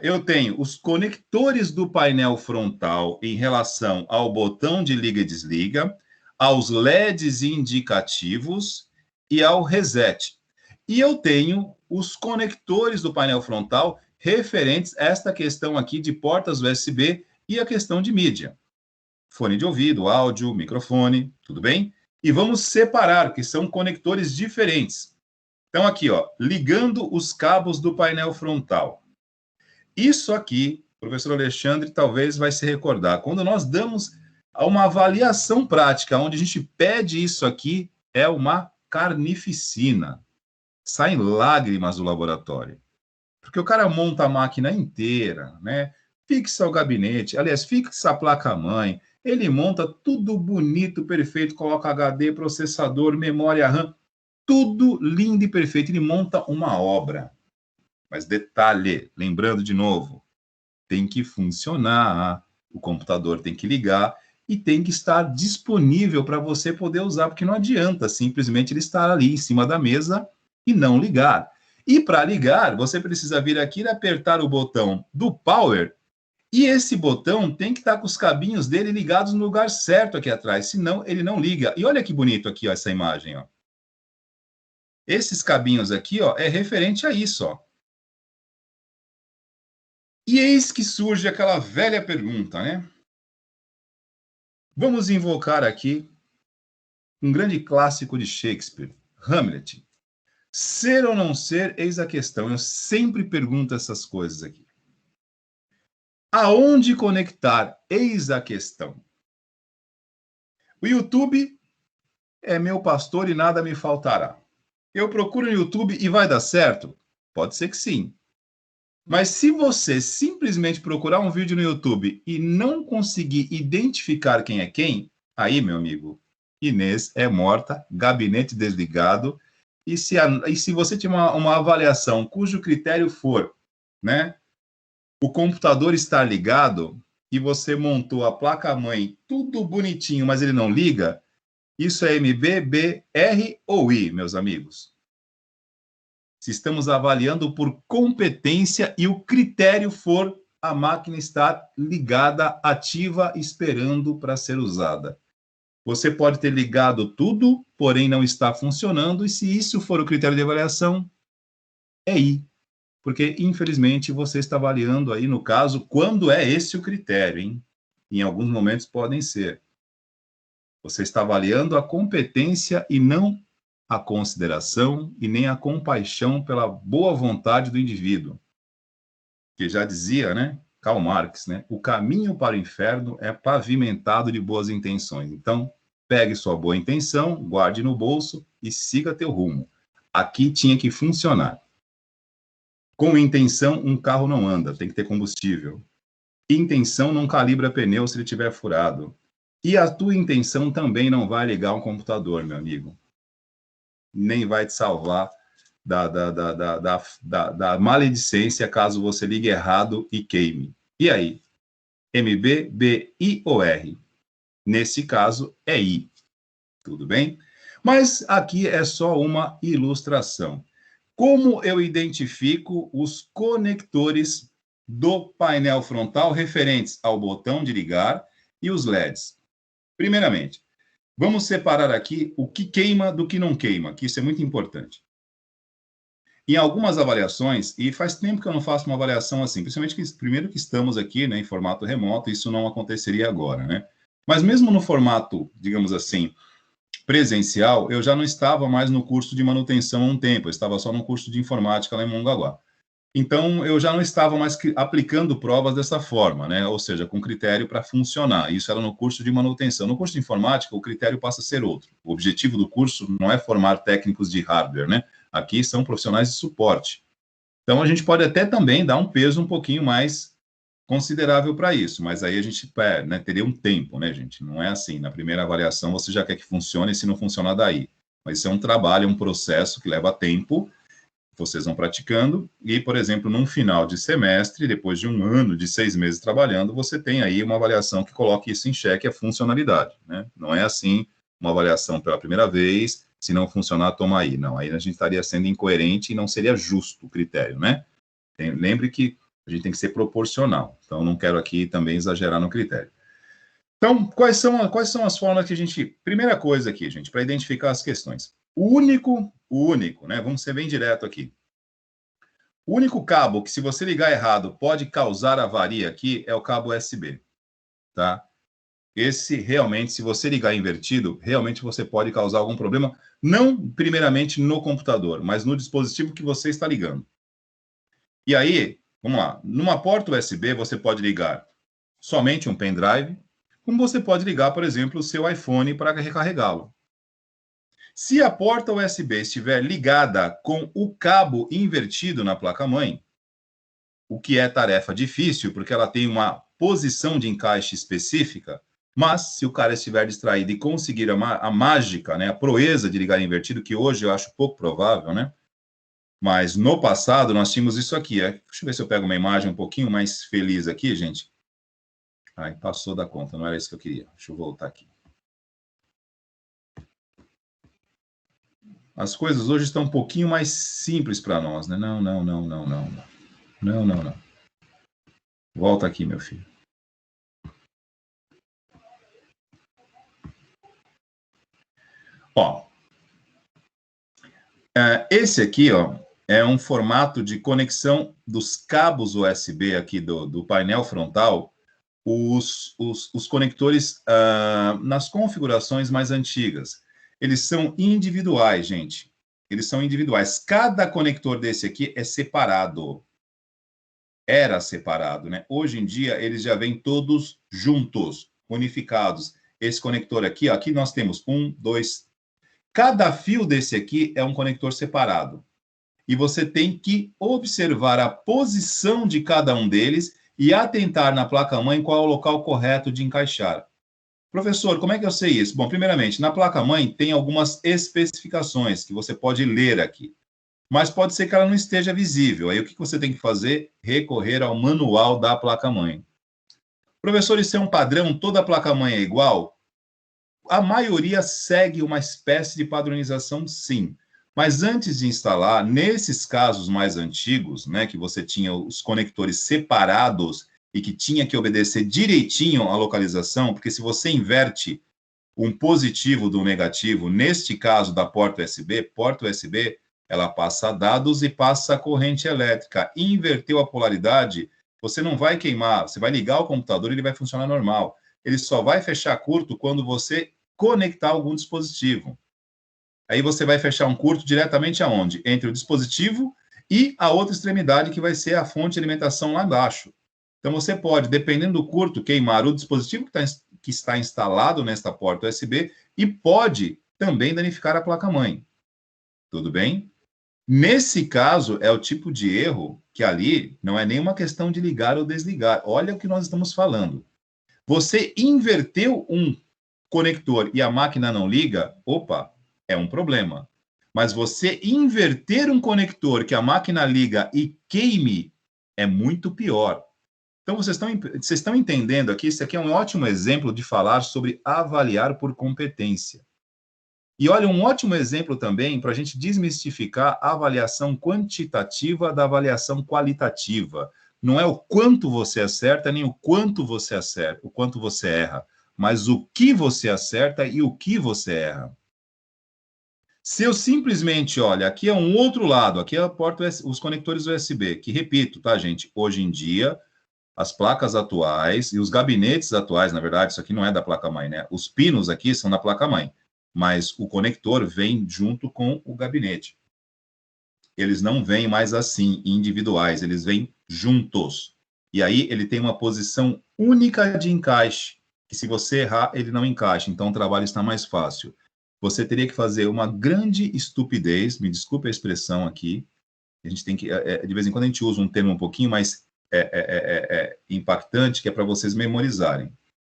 eu tenho os conectores do painel frontal em relação ao botão de liga e desliga, aos LEDs indicativos e ao reset. E eu tenho os conectores do painel frontal referentes a esta questão aqui de portas USB e a questão de mídia. Fone de ouvido, áudio, microfone, tudo bem? E vamos separar, que são conectores diferentes. Então, aqui, ó, ligando os cabos do painel frontal. Isso aqui, o professor Alexandre talvez vai se recordar. Quando nós damos uma avaliação prática, onde a gente pede isso aqui, é uma carnificina. Saem lágrimas do laboratório. Porque o cara monta a máquina inteira, né? Fixa o gabinete, aliás, fixa a placa-mãe, ele monta tudo bonito, perfeito, coloca HD, processador, memória RAM, tudo lindo e perfeito. Ele monta uma obra. Mas detalhe, lembrando de novo, tem que funcionar, o computador tem que ligar e tem que estar disponível para você poder usar, porque não adianta simplesmente ele estar ali em cima da mesa e não ligar. E para ligar, você precisa vir aqui e apertar o botão do Power, e esse botão tem que estar com os cabinhos dele ligados no lugar certo aqui atrás, senão ele não liga. E olha que bonito aqui, ó, essa imagem, ó. Esses cabinhos aqui, ó, é referente a isso, ó. E eis que surge aquela velha pergunta, né? Vamos invocar aqui um grande clássico de Shakespeare, Hamlet. Ser ou não ser, eis a questão. Eu sempre pergunto essas coisas aqui. Aonde conectar? Eis a questão. O YouTube é meu pastor e nada me faltará. Eu procuro no YouTube e vai dar certo? Pode ser que sim. Mas se você simplesmente procurar um vídeo no YouTube e não conseguir identificar quem é quem, aí, meu amigo, Inês é morta, gabinete desligado, e se você tiver uma avaliação cujo critério for, né, o computador estar ligado e você montou a placa-mãe tudo bonitinho, mas ele não liga, isso é MB, B, R ou I, meus amigos. Se estamos avaliando por competência e o critério for a máquina estar ligada, ativa, esperando para ser usada. Você pode ter ligado tudo, porém não está funcionando, e se isso for o critério de avaliação, é I. Porque, infelizmente, você está avaliando aí, no caso, quando é esse o critério, hein? Em alguns momentos podem ser. Você está avaliando a competência e não a consideração e nem a compaixão pela boa vontade do indivíduo. Que já dizia, né, Karl Marx, né, o caminho para o inferno é pavimentado de boas intenções. Então, pegue sua boa intenção, guarde no bolso e siga teu rumo. Aqui tinha que funcionar. Com intenção, um carro não anda, tem que ter combustível. Intenção não calibra pneu se ele estiver furado. E a tua intenção também não vai ligar um computador, meu amigo. Nem vai te salvar da maledicência caso você ligue errado e queime. E aí? MB, B, I ou R? Nesse caso, é I. Tudo bem? Mas aqui é só uma ilustração. Como eu identifico os conectores do painel frontal referentes ao botão de ligar e os LEDs? Primeiramente, vamos separar aqui o que queima do que não queima, que isso é muito importante. Em algumas avaliações, e faz tempo que eu não faço uma avaliação assim, principalmente primeiro que estamos aqui, né, em formato remoto, isso não aconteceria agora, né? Mas mesmo no formato, digamos assim, presencial, eu já não estava mais no curso de manutenção há um tempo, eu estava só no curso de informática lá em Mongaguá. Então, eu já não estava mais aplicando provas dessa forma, né? Ou seja, com critério para funcionar. Isso era no curso de manutenção. No curso de informática, o critério passa a ser outro. O objetivo do curso não é formar técnicos de hardware, né? Aqui são profissionais de suporte. Então, a gente pode até também dar um peso um pouquinho mais considerável para isso, mas aí a gente né, teria um tempo, né, gente? Não é assim, na primeira avaliação você já quer que funcione, e se não funcionar, daí. Mas isso é um trabalho, um processo que leva tempo, vocês vão praticando, e, por exemplo, num final de semestre, depois de um ano, de 6 meses trabalhando, você tem aí uma avaliação que coloque isso em xeque, a funcionalidade, né? Não é assim, uma avaliação pela primeira vez, se não funcionar, toma aí. Não, aí a gente estaria sendo incoerente e não seria justo o critério, né? Lembre que A gente tem que ser proporcional. Então, não quero aqui também exagerar no critério. Então, quais são as formas que a gente... Primeira coisa aqui, gente, para identificar as questões. O único, né? Vamos ser bem direto aqui. O único cabo que, se você ligar errado, pode causar avaria aqui é o cabo USB, tá? Esse, realmente, se você ligar invertido, realmente você pode causar algum problema, não primeiramente no computador, mas no dispositivo que você está ligando. E aí, vamos lá, numa porta USB você pode ligar somente um pendrive, como você pode ligar, por exemplo, o seu iPhone para recarregá-lo. Se a porta USB estiver ligada com o cabo invertido na placa-mãe, o que é tarefa difícil, porque ela tem uma posição de encaixe específica, mas se o cara estiver distraído e conseguir a mágica, né, a proeza de ligar invertido, que hoje eu acho pouco provável, né? Mas no passado nós tínhamos isso aqui. Deixa eu ver se eu pego uma imagem um pouquinho mais feliz aqui, gente. Ai, passou da conta, não era isso que eu queria. Deixa eu voltar aqui. As coisas hoje estão um pouquinho mais simples para nós, né? Não. Volta aqui, meu filho. Ó, esse aqui, ó, é um formato de conexão dos cabos USB aqui do painel frontal, os conectores nas configurações mais antigas. Eles são individuais, gente. Eles são individuais. Cada conector desse aqui é separado. Era separado, né? Hoje em dia, eles já vêm todos juntos, unificados. Esse conector aqui, ó, aqui nós temos 1, 2... Cada fio desse aqui é um conector separado. E você tem que observar a posição de cada um deles e atentar na placa-mãe qual é o local correto de encaixar. Professor, como é que eu sei isso? Bom, primeiramente, na placa-mãe tem algumas especificações que você pode ler aqui. Mas pode ser que ela não esteja visível. Aí o que você tem que fazer? Recorrer ao manual da placa-mãe. Professor, isso é um padrão? Toda a placa-mãe é igual? A maioria segue uma espécie de padronização, sim. Mas antes de instalar, nesses casos mais antigos, né, que você tinha os conectores separados e que tinha que obedecer direitinho à localização, porque se você inverte um positivo do negativo, neste caso da porta USB, ela passa dados e passa corrente elétrica. Inverteu a polaridade, você não vai queimar, você vai ligar o computador e ele vai funcionar normal. Ele só vai fechar curto quando você conectar algum dispositivo. Aí você vai fechar um curto diretamente aonde? Entre o dispositivo e a outra extremidade, que vai ser a fonte de alimentação lá embaixo. Então, você pode, dependendo do curto, queimar o dispositivo que está instalado nesta porta USB e pode também danificar a placa-mãe. Tudo bem? Nesse caso, é o tipo de erro que ali não é nenhuma questão de ligar ou desligar. Olha o que nós estamos falando. Você inverteu um conector e a máquina não liga, opa, é um problema. Mas você inverter um conector que a máquina liga e queime é muito pior. Então, vocês estão entendendo aqui, isso aqui é um ótimo exemplo de falar sobre avaliar por competência. E olha, um ótimo exemplo também para a gente desmistificar a avaliação quantitativa da avaliação qualitativa. Não é o quanto você acerta, nem o quanto você acerta, o quanto você erra, mas o que você acerta e o que você erra. Se eu simplesmente, olha, aqui é um outro lado, aqui é a porta, os conectores USB, que repito, tá, gente? Hoje em dia, as placas atuais e os gabinetes atuais, na verdade, isso aqui não é da placa-mãe, né? Os pinos aqui são da placa-mãe, mas o conector vem junto com o gabinete. Eles não vêm mais assim, individuais, eles vêm juntos. E aí ele tem uma posição única de encaixe, que se você errar, ele não encaixa, então o trabalho está mais fácil. Você teria que fazer uma grande estupidez, me desculpe a expressão aqui, a gente tem que, de vez em quando a gente usa um termo um pouquinho mais impactante, que é para vocês memorizarem,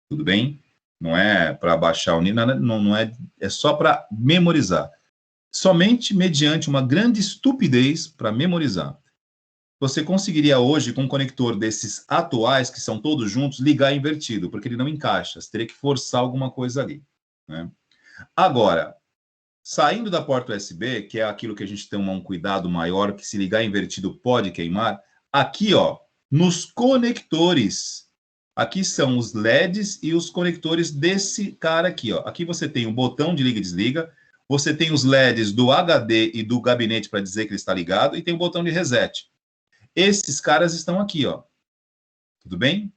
tudo bem? Não é para baixar o nível, não é, é só para memorizar. Somente mediante uma grande estupidez para memorizar. Você conseguiria hoje, com um conector desses atuais, que são todos juntos, ligar invertido, porque ele não encaixa, você teria que forçar alguma coisa ali, né? Agora, saindo da porta USB, que é aquilo que a gente tem um cuidado maior, que se ligar invertido pode queimar, aqui, ó, nos conectores. Aqui são os LEDs e os conectores desse cara aqui, ó. Aqui você tem um botão de liga e desliga, você tem os LEDs do HD e do gabinete para dizer que ele está ligado, e tem o botão de reset. Esses caras estão aqui, ó. Tudo bem?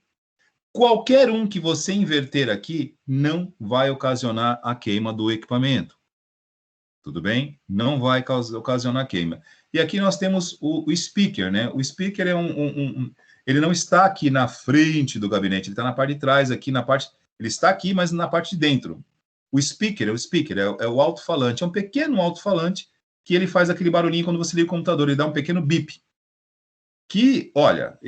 Qualquer um que você inverter aqui não vai ocasionar a queima do equipamento. Tudo bem? Não vai ocasionar queima. E aqui nós temos o speaker, né? O speaker é ele não está aqui na frente do gabinete, ele está na parte de trás, aqui na parte... Ele está aqui, mas na parte de dentro. O speaker é o alto-falante. É um pequeno alto-falante que ele faz aquele barulhinho quando você liga o computador. Ele dá um pequeno bip. Que, olha,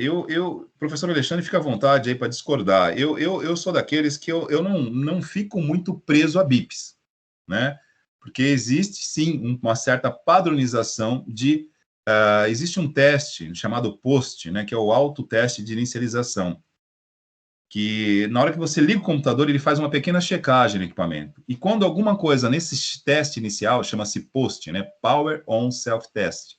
professor Alexandre, fica à vontade aí para discordar. Eu sou daqueles que eu não fico muito preso a bips, né? Porque existe, sim, uma certa padronização de... existe um teste chamado POST, né, que é o autoteste de inicialização, que na hora que você liga o computador, ele faz uma pequena checagem no equipamento. E quando alguma coisa nesse teste inicial, chama-se POST, né, Power On Self-Test,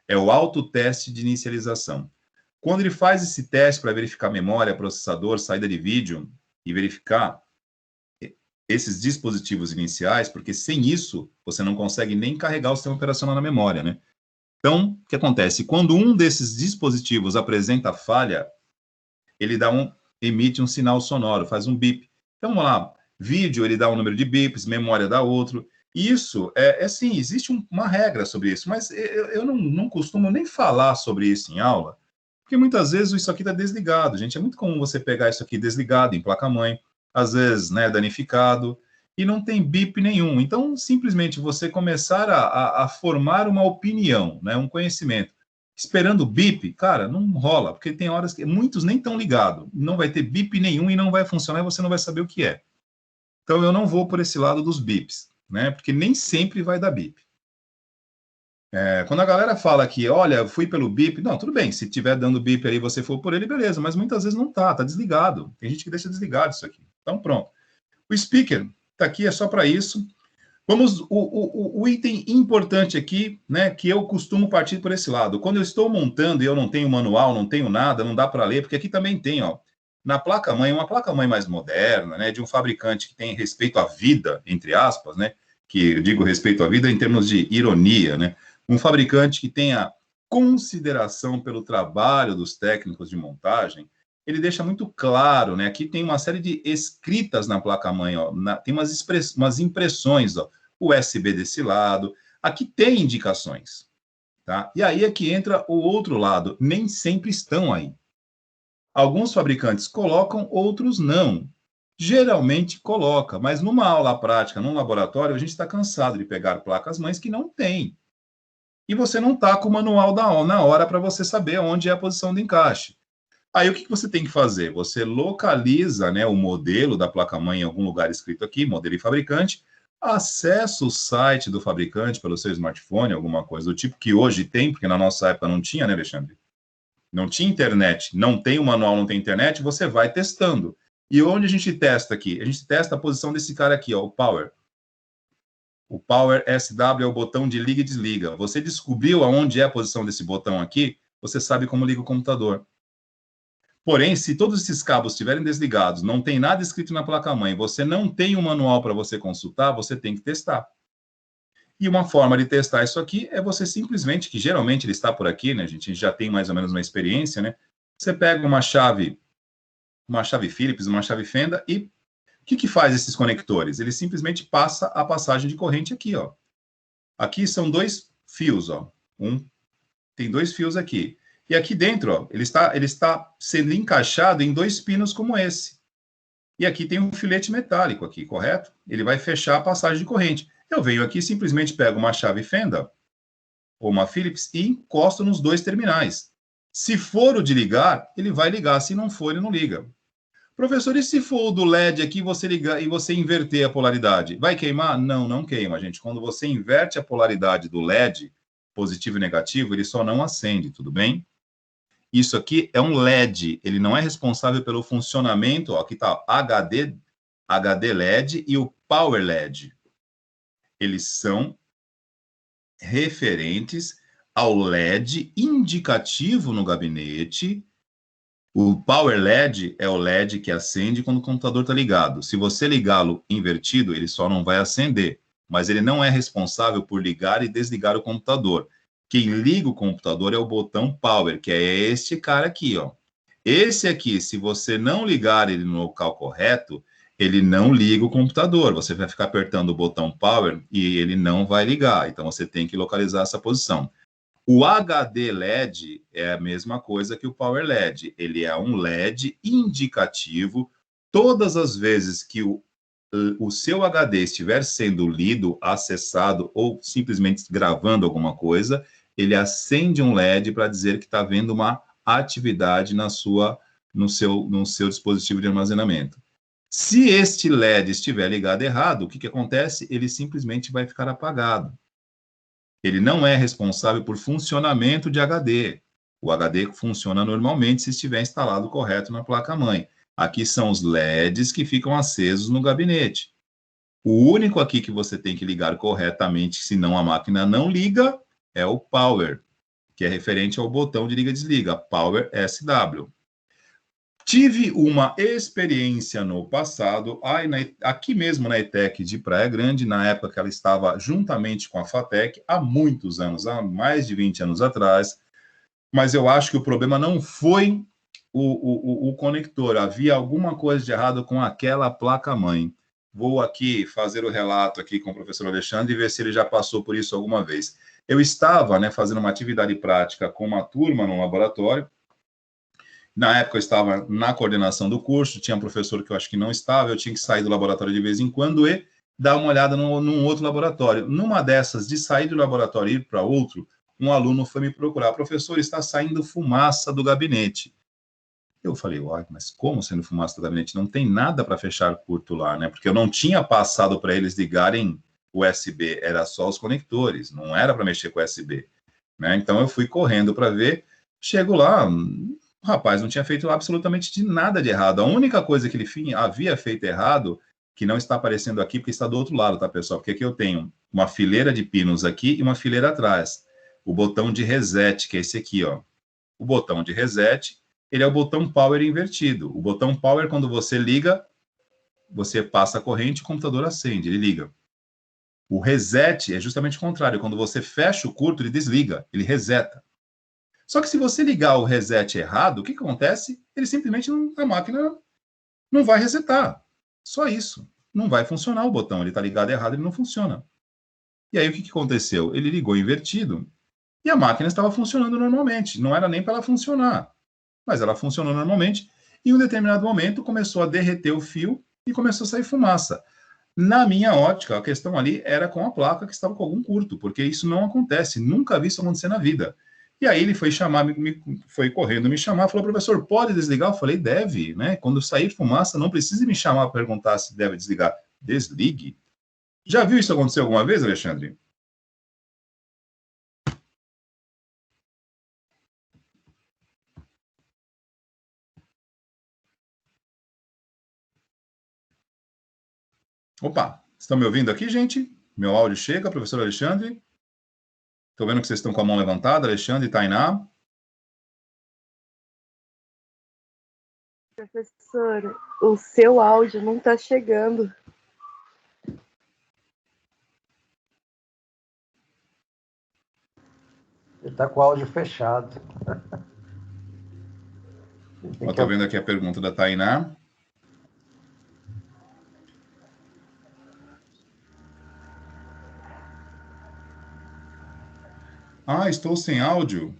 é o autoteste de inicialização. Quando ele faz esse teste para verificar memória, processador, saída de vídeo, e verificar esses dispositivos iniciais, porque sem isso, você não consegue nem carregar o sistema operacional na memória, né? Então, o que acontece? Quando um desses dispositivos apresenta falha, ele emite um sinal sonoro, faz um bip. Então, vamos lá, vídeo, ele dá um número de bips, memória dá outro. Isso, sim, existe uma regra sobre isso, mas eu não costumo nem falar sobre isso em aula, porque muitas vezes isso aqui está desligado, gente. É muito comum você pegar isso aqui desligado em placa-mãe, às vezes, né, danificado, e não tem bip nenhum. Então, simplesmente você começar a formar uma opinião, né, um conhecimento, esperando bip, cara, não rola, porque tem horas que muitos nem estão ligados, não vai ter bip nenhum e não vai funcionar e você não vai saber o que é. Então, eu não vou por esse lado dos bips, né, porque nem sempre vai dar bip. Quando a galera fala que, olha, fui pelo bip, não, tudo bem, se tiver dando bip aí, você for por ele, beleza, mas muitas vezes não tá desligado. Tem gente que deixa desligado isso aqui. Então, pronto. O speaker tá aqui, é só para isso. Vamos, o item importante aqui, né, que eu costumo partir por esse lado. Quando eu estou montando e eu não tenho manual, não tenho nada, não dá para ler, porque aqui também tem, ó, na placa-mãe, uma placa-mãe mais moderna, né, de um fabricante que tem respeito à vida, entre aspas, né, que eu digo respeito à vida em termos de ironia, né, um fabricante que tenha consideração pelo trabalho dos técnicos de montagem, ele deixa muito claro, né? Aqui tem uma série de escritas na placa-mãe, ó, tem umas impressões, ó, USB desse lado, aqui tem indicações, tá? E aí é que entra o outro lado, nem sempre estão aí. Alguns fabricantes colocam, outros não. Geralmente coloca, mas numa aula prática, num laboratório, a gente está cansado de pegar placas-mães que não tem. E você não está com o manual na hora para você saber onde é a posição de encaixe. Aí o que você tem que fazer? Você localiza, né, o modelo da placa-mãe em algum lugar escrito aqui, modelo e fabricante, acessa o site do fabricante pelo seu smartphone, alguma coisa do tipo, que hoje tem, porque na nossa época não tinha, né, Alexandre? Não tinha internet, não tem o manual, não tem internet, você vai testando. E onde a gente testa aqui? A gente testa a posição desse cara aqui, ó, o Power. O Power SW é o botão de liga e desliga. Você descobriu aonde é a posição desse botão aqui, você sabe como liga o computador. Porém, se todos esses cabos estiverem desligados, não tem nada escrito na placa-mãe, você não tem um manual para você consultar, você tem que testar. E uma forma de testar isso aqui é você simplesmente, que geralmente ele está por aqui, né, gente? A gente já tem mais ou menos uma experiência, né? Você pega uma chave Phillips, uma chave Fenda, e o que faz esses conectores? Ele simplesmente passa a passagem de corrente aqui, ó. Aqui são dois fios, ó. Tem dois fios aqui. E aqui dentro, ó, ele está sendo encaixado em dois pinos como esse. E aqui tem um filete metálico aqui, correto? Ele vai fechar a passagem de corrente. Eu venho aqui, simplesmente pego uma chave Fenda ou uma Phillips e encosto nos dois terminais. Se for o de ligar, ele vai ligar. Se não for, ele não liga. Professor, e se for o do LED aqui, você ligar e você inverter a polaridade? Vai queimar? Não, não queima, gente. Quando você inverte a polaridade do LED, positivo e negativo, ele só não acende, tudo bem? Isso aqui é um LED, ele não é responsável pelo funcionamento, ó, aqui está HD LED e o Power LED. Eles são referentes ao LED indicativo no gabinete O Power LED é o LED que acende quando o computador está ligado. Se você ligá-lo invertido, ele só não vai acender, mas ele não é responsável por ligar e desligar o computador. Quem liga o computador é o botão Power, que é este cara aqui, ó. Esse aqui, se você não ligar ele no local correto, ele não liga o computador. Você vai ficar apertando o botão Power e ele não vai ligar. Então, você tem que localizar essa posição. O HD LED é a mesma coisa que o Power LED. Ele é um LED indicativo. Todas as vezes que o seu HD estiver sendo lido, acessado ou simplesmente gravando alguma coisa, ele acende um LED para dizer que está havendo uma atividade no seu dispositivo de armazenamento. Se este LED estiver ligado errado, o que acontece? Ele simplesmente vai ficar apagado. Ele não é responsável por funcionamento de HD. O HD funciona normalmente se estiver instalado correto na placa-mãe. Aqui são os LEDs que ficam acesos no gabinete. O único aqui que você tem que ligar corretamente, senão a máquina não liga, é o Power, que é referente ao botão de liga e desliga, Power SW. Tive uma experiência no passado, aqui mesmo na ETEC de Praia Grande, na época que ela estava juntamente com a FATEC, há muitos anos, há mais de 20 anos atrás, mas eu acho que o problema não foi o conector, havia alguma coisa de errado com aquela placa-mãe. Vou aqui fazer o relato aqui com o professor Alexandre e ver se ele já passou por isso alguma vez. Eu estava, fazendo uma atividade prática com uma turma no laboratório. Na época eu estava na coordenação do curso, tinha um professor que eu acho que não estava, eu tinha que sair do laboratório de vez em quando e dar uma olhada num outro laboratório. Numa dessas, de sair do laboratório e ir para outro, um aluno foi me procurar. Professor, está saindo fumaça do gabinete. Eu falei, uai, mas como saindo fumaça do gabinete? Não tem nada para fechar curto lá, né? Porque eu não tinha passado para eles ligarem USB, era só os conectores, não era para mexer com USB, né? Então eu fui correndo para ver, chego lá, o rapaz não tinha feito absolutamente de nada de errado. A única coisa que ele havia feito errado, que não está aparecendo aqui, porque está do outro lado, tá, pessoal? Porque aqui eu tenho uma fileira de pinos aqui e uma fileira atrás. O botão de reset, que é esse aqui, ó. O botão de reset, ele é o botão power invertido. O botão power, quando você liga, você passa a corrente e o computador acende, ele liga. O reset é justamente o contrário. Quando você fecha o curto, ele desliga, ele reseta. Só que se você ligar o reset errado, o que acontece? Ele simplesmente, a máquina não vai resetar. Só isso. Não vai funcionar o botão. Ele está ligado errado, ele não funciona. E aí o que aconteceu? Ele ligou invertido e a máquina estava funcionando normalmente. Não era nem para ela funcionar, mas ela funcionou normalmente. E em um determinado momento começou a derreter o fio e começou a sair fumaça. Na minha ótica, a questão ali era com a placa que estava com algum curto, porque isso não acontece. Nunca vi isso acontecer na vida. E aí ele foi foi correndo me chamar, falou, professor, pode desligar? Eu falei, deve, né? Quando sair fumaça, não precisa me chamar para perguntar se deve desligar. Desligue. Já viu isso acontecer alguma vez, Alexandre? Opa, estão me ouvindo aqui, gente? Meu áudio chega, professor Alexandre? Estou vendo que vocês estão com a mão levantada, Alexandre e Tainá. Professor, o seu áudio não está chegando. Ele está com o áudio fechado. Estou vendo aqui a pergunta da Tainá. Ah, estou sem áudio.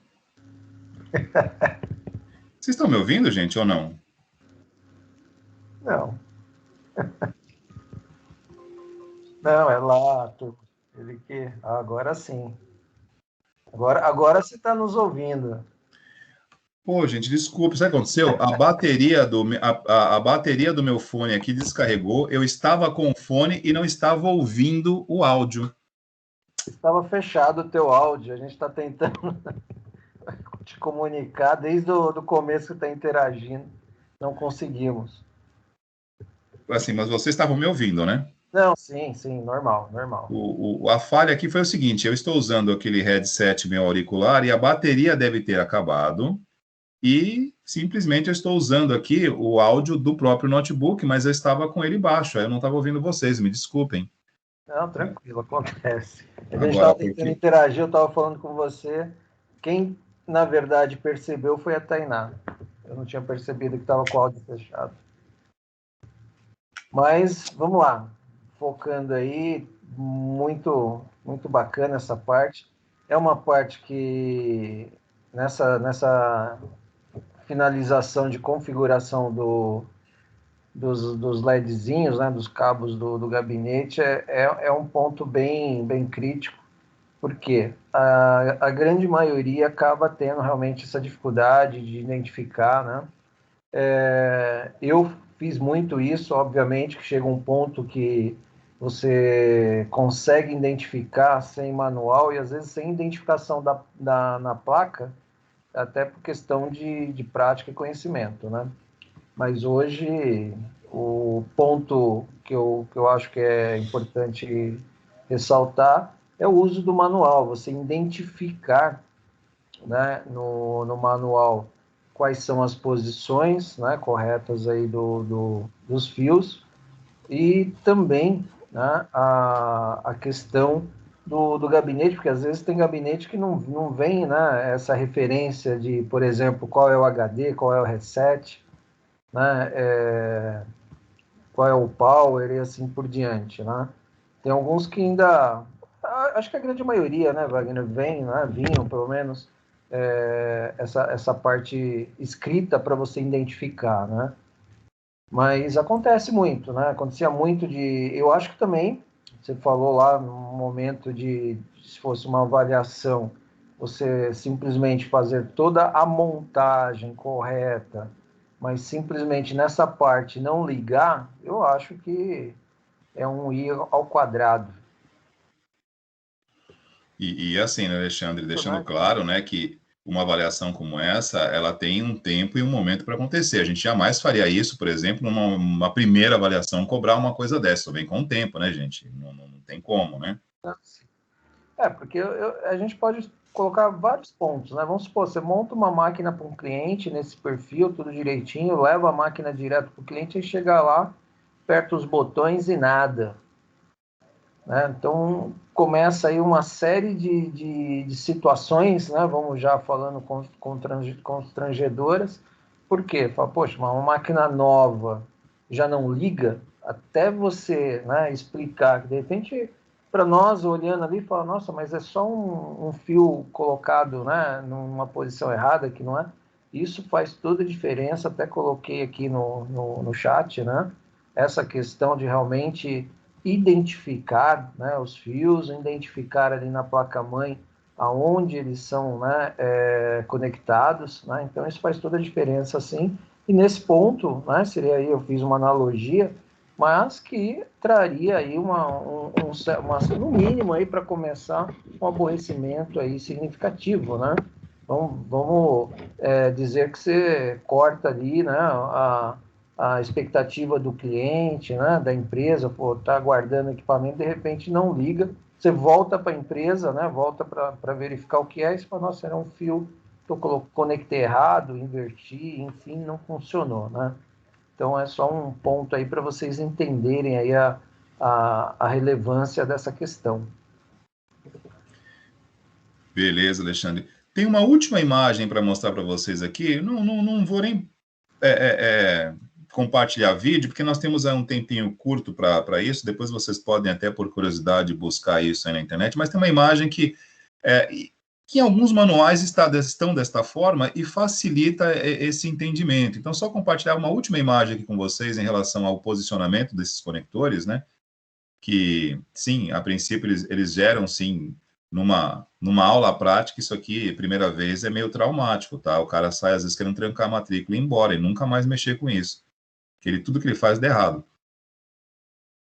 Vocês estão me ouvindo, gente, ou não? Não. Não, é lá, turma. Ele que... Agora sim. Agora você está nos ouvindo. Pô, gente, desculpa, sabe o que aconteceu? A bateria do meu fone aqui descarregou, eu estava com o fone e não estava ouvindo o áudio. Estava fechado o teu áudio, a gente está tentando te comunicar desde o começo que está interagindo, não conseguimos. Assim, mas vocês estavam me ouvindo, né? Não, sim, normal. A falha aqui foi o seguinte, eu estou usando aquele headset meu auricular e a bateria deve ter acabado, e simplesmente eu estou usando aqui o áudio do próprio notebook, mas eu estava com ele baixo, aí eu não estava ouvindo vocês, me desculpem. Não, tranquilo, acontece. A gente Agora, estava tentando interagir, eu estava falando com você. Quem, na verdade, percebeu foi a Tainá. Eu não tinha percebido que estava com o áudio fechado. Mas, vamos lá. Focando aí, muito, muito bacana essa parte. É uma parte que, nessa finalização de configuração dos LEDzinhos, né, dos cabos do gabinete, é um ponto bem crítico, porque a grande maioria acaba tendo realmente essa dificuldade de identificar, né? Eu fiz muito isso, obviamente, que chega um ponto que você consegue identificar sem manual e às vezes sem identificação na placa, até por questão de prática e conhecimento, né? Mas hoje o ponto que eu acho que é importante ressaltar é o uso do manual, você identificar, né, no manual quais são as posições, né, corretas aí dos fios e também, né, a questão do gabinete, porque às vezes tem gabinete que não vem, né, essa referência de, por exemplo, qual é o HD, qual é o reset, né, qual é o power e assim por diante, né? Tem alguns que ainda, acho que a grande maioria, né, Wagner, vinham pelo menos essa parte escrita para você identificar, né? Mas acontece muito, né? Acontecia muito eu acho que também, você falou lá no momento se fosse uma avaliação, você simplesmente fazer toda a montagem correta, mas simplesmente nessa parte não ligar, eu acho que é um ir ao quadrado. E assim, né, Alexandre, deixando claro, né, que uma avaliação como essa, ela tem um tempo e um momento para acontecer. A gente jamais faria isso, por exemplo, numa primeira avaliação, cobrar uma coisa dessa. Vem com o tempo, né, gente? Não tem como, né? Porque a gente pode colocar vários pontos, né? Vamos supor, você monta uma máquina para um cliente nesse perfil, tudo direitinho, leva a máquina direto para o cliente e chega lá, aperta os botões e nada. Né? Então, começa aí uma série de situações, né? Vamos já falando constrangedoras. Por quê? Fala, poxa, uma máquina nova já não liga, até você, né, explicar, que de repente, para nós, olhando ali, fala, nossa, mas é só um fio colocado, né, numa posição errada, que não é. Isso faz toda a diferença, até coloquei aqui no chat, né, essa questão de realmente identificar, né, os fios, identificar ali na placa-mãe aonde eles são, né, conectados, né, então isso faz toda a diferença, sim, e nesse ponto, né, seria aí, eu fiz uma analogia, mas que traria aí no mínimo aí para começar, um aborrecimento aí significativo, né, vamos dizer que você corta ali, né, a expectativa do cliente, né, da empresa, tá aguardando equipamento, de repente não liga, você volta para a empresa, né, volta para verificar o que é, e você fala, nossa, era um fio que eu conectei errado, inverti, enfim, não funcionou, né? Então é só um ponto aí para vocês entenderem aí a relevância dessa questão. Beleza, Alexandre. Tem uma última imagem para mostrar para vocês aqui. Não vou nem compartilhar vídeo, porque nós temos um tempinho curto para isso. Depois vocês podem até, por curiosidade, buscar isso aí na internet. Mas tem uma imagem que em alguns manuais estão desta forma e facilita esse entendimento. Então, só compartilhar uma última imagem aqui com vocês em relação ao posicionamento desses conectores, né? Que, sim, a princípio eles geram, sim, numa aula prática, isso aqui, primeira vez, é meio traumático, tá? O cara sai, às vezes, querendo trancar a matrícula e ir embora, e nunca mais mexer com isso. Tudo que ele faz dá errado.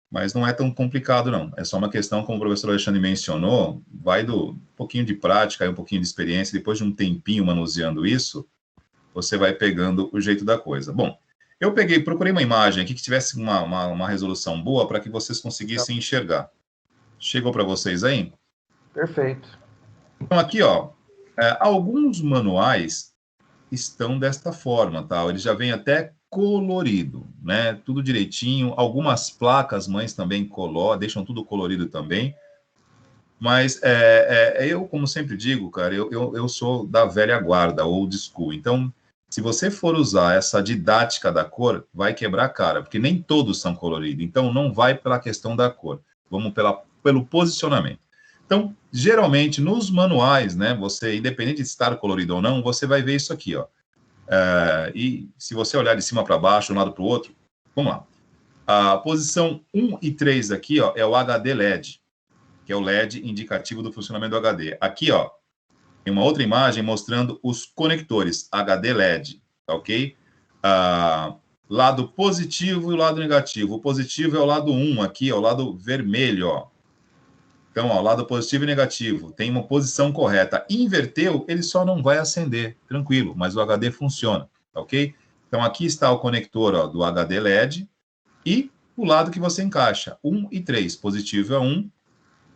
Mas não é tão complicado, não. É só uma questão, como o professor Alexandre mencionou, vai do um pouquinho de prática e um pouquinho de experiência, depois de um tempinho manuseando isso, você vai pegando o jeito da coisa. Bom, eu procurei uma imagem aqui que tivesse uma resolução boa para que vocês conseguissem enxergar. Chegou para vocês aí? Perfeito. Então, aqui, ó, alguns manuais, estão desta forma, tá? Ele já vem até colorido, né? Tudo direitinho. Algumas placas mães também coloram, deixam tudo colorido também. Mas eu, como sempre digo, cara, eu sou da velha guarda, old school. Então, se você for usar essa didática da cor, vai quebrar a cara, porque nem todos são coloridos. Então, não vai pela questão da cor. Vamos pelo posicionamento. Então, geralmente, nos manuais, né, você, independente de estar colorido ou não, você vai ver isso aqui, ó. E se você olhar de cima para baixo, de um lado para o outro, vamos lá. A posição 1 e 3 aqui, ó, é o HD LED, que é o LED indicativo do funcionamento do HD. Aqui, ó, tem uma outra imagem mostrando os conectores HD LED, tá ok? Lado positivo e o lado negativo. O positivo é o lado 1 aqui, ó, o lado vermelho, ó. Então, ó, lado positivo e negativo. Tem uma posição correta. Inverteu, ele só não vai acender, tranquilo, mas o HD funciona, tá ok? Então, aqui está o conector, ó, do HD LED e o lado que você encaixa, 1 e 3. Positivo é 1,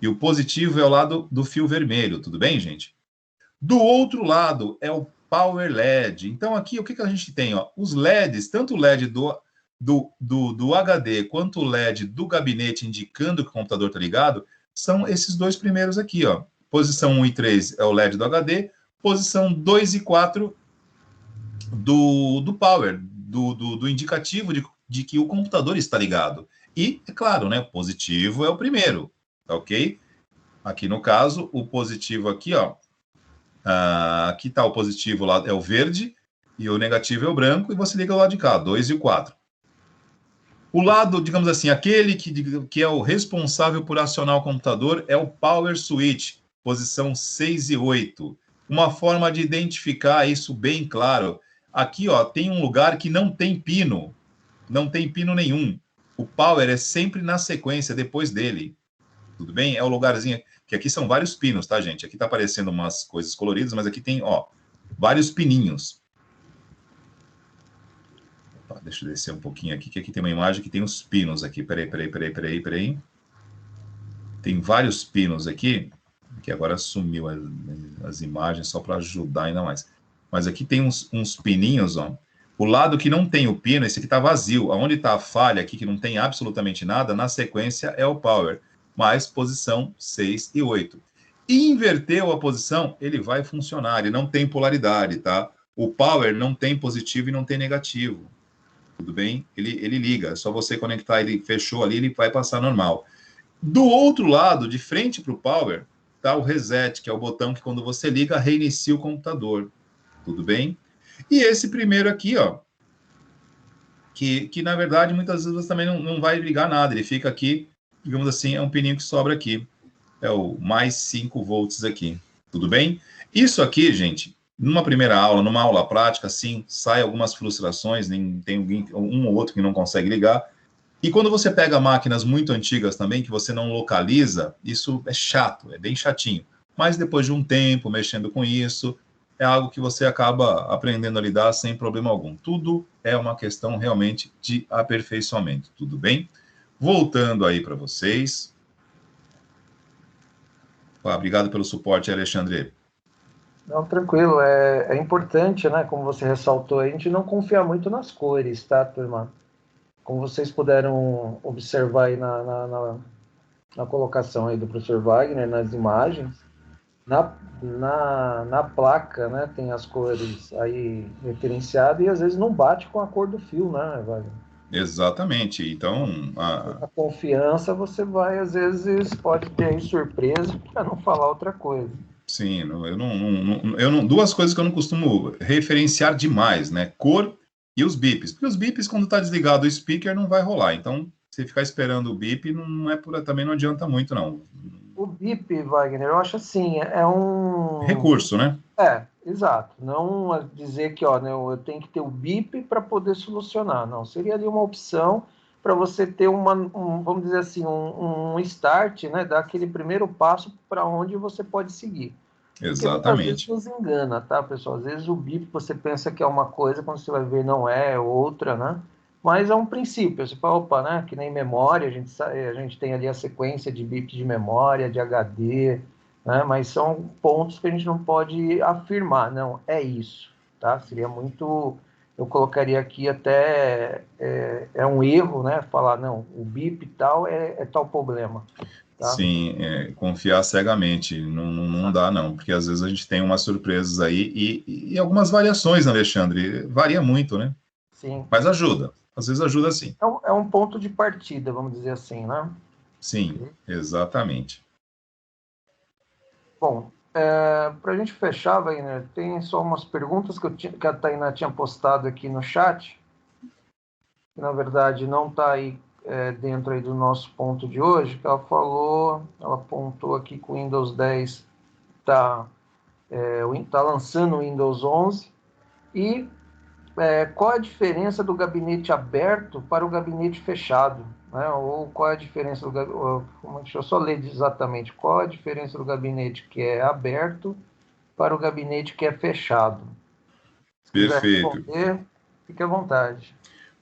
e o positivo é o lado do fio vermelho, tudo bem, gente? Do outro lado é o Power LED. Então, aqui, o que a gente tem? Ó? Os LEDs, tanto o LED do HD quanto o LED do gabinete, indicando que o computador está ligado, são esses dois primeiros aqui. Ó. Posição 1 e 3 é o LED do HD, posição 2 e 4 do Power, do indicativo de que o computador está ligado. E, é claro, né, positivo é o primeiro, tá ok? Aqui no caso, o positivo aqui, ó. Aqui está o positivo, lá é o verde, e o negativo é o branco, e você liga o lado de cá, 2 e o 4. O lado, digamos assim, aquele que é o responsável por acionar o computador é o Power Switch, posição 6 e 8. Uma forma de identificar isso bem claro. Aqui, ó, tem um lugar que não tem pino nenhum. O Power é sempre na sequência, depois dele. Tudo bem? É o lugarzinho, que aqui são vários pinos, tá, gente? Aqui tá aparecendo umas coisas coloridas, mas aqui tem, ó, vários pininhos. Opa, deixa eu descer um pouquinho aqui, que aqui tem uma imagem que tem os pinos aqui. Peraí. Tem vários pinos aqui, que agora sumiu as imagens, só para ajudar ainda mais. Mas aqui tem uns pininhos, ó. O lado que não tem o pino, esse aqui tá vazio. Aonde tá a falha aqui, que não tem absolutamente nada, na sequência é o Power. Mais posição 6 e 8. Inverteu a posição, ele vai funcionar, ele não tem polaridade, tá? O Power não tem positivo e não tem negativo, tudo bem? Ele liga, é só você conectar, ele fechou ali, ele vai passar normal. Do outro lado, de frente para o Power, tá o Reset, que é o botão que quando você liga, reinicia o computador, tudo bem? E esse primeiro aqui, ó, que na verdade muitas vezes você também não vai ligar nada, ele fica aqui, digamos assim, é um pininho que sobra aqui. É o mais 5 volts aqui, tudo bem? Isso aqui, gente, numa primeira aula, numa aula prática, sim, sai algumas frustrações, tem um ou outro que não consegue ligar. E quando você pega máquinas muito antigas também, que você não localiza, isso é chato, é bem chatinho. Mas depois de um tempo mexendo com isso, é algo que você acaba aprendendo a lidar sem problema algum. Tudo é uma questão realmente de aperfeiçoamento, tudo bem? Voltando aí para vocês. Obrigado pelo suporte, Alexandre. Não, tranquilo. É importante, né? Como você ressaltou, a gente não confiar muito nas cores, tá, turma? Como vocês puderam observar aí na colocação aí do professor Wagner, nas imagens, na placa, né, tem as cores aí referenciadas e às vezes não bate com a cor do fio, né, Wagner? Exatamente. Então, A confiança você vai, às vezes, pode ter aí surpresa, para não falar outra coisa. sim, duas coisas que eu não costumo referenciar demais, né? Cor e os bips. Porque os bips, quando está desligado o speaker, não vai rolar. Então, se ficar esperando o bip, também não adianta muito, não. O BIP, Wagner, eu acho assim, é um... Recurso, né? Exato. Não dizer que, ó, né, eu tenho que ter o BIP para poder solucionar. Não, seria ali uma opção para você ter vamos dizer assim, um start, né, dar aquele primeiro passo para onde você pode seguir. Porque muitas vezes Exatamente. nos engana, tá, pessoal? Às vezes o BIP você pensa que é uma coisa, quando você vai ver não é outra, né? Mas é um princípio. Você fala, opa, né? Que nem memória, a gente tem ali a sequência de BIP de memória, de HD, né? Mas são pontos que a gente não pode afirmar, não, é isso. tá? Seria muito... Eu colocaria aqui até... É um erro, né? Falar, não, o BIP tal é tal problema, tá? Sim, confiar cegamente, não dá não, porque às vezes a gente tem umas surpresas aí e algumas variações, né, Alexandre? Varia muito, né? Sim. Mas ajuda, às vezes ajuda sim. É um ponto de partida, vamos dizer assim, né? Sim, exatamente. Bom, para a gente fechar, Wagner, tem só umas perguntas que a Tainá tinha postado aqui no chat, que na verdade não está aí dentro aí do nosso ponto de hoje, que ela falou, ela apontou aqui que o Windows 10 está lançando o Windows 11 e qual a diferença do gabinete aberto para o gabinete fechado? Né? Ou qual é a diferença do gabinete... Deixa eu só ler exatamente. Qual é a diferença do gabinete que é aberto para o gabinete que é fechado? Se quiser Perfeito. responder, fique à vontade.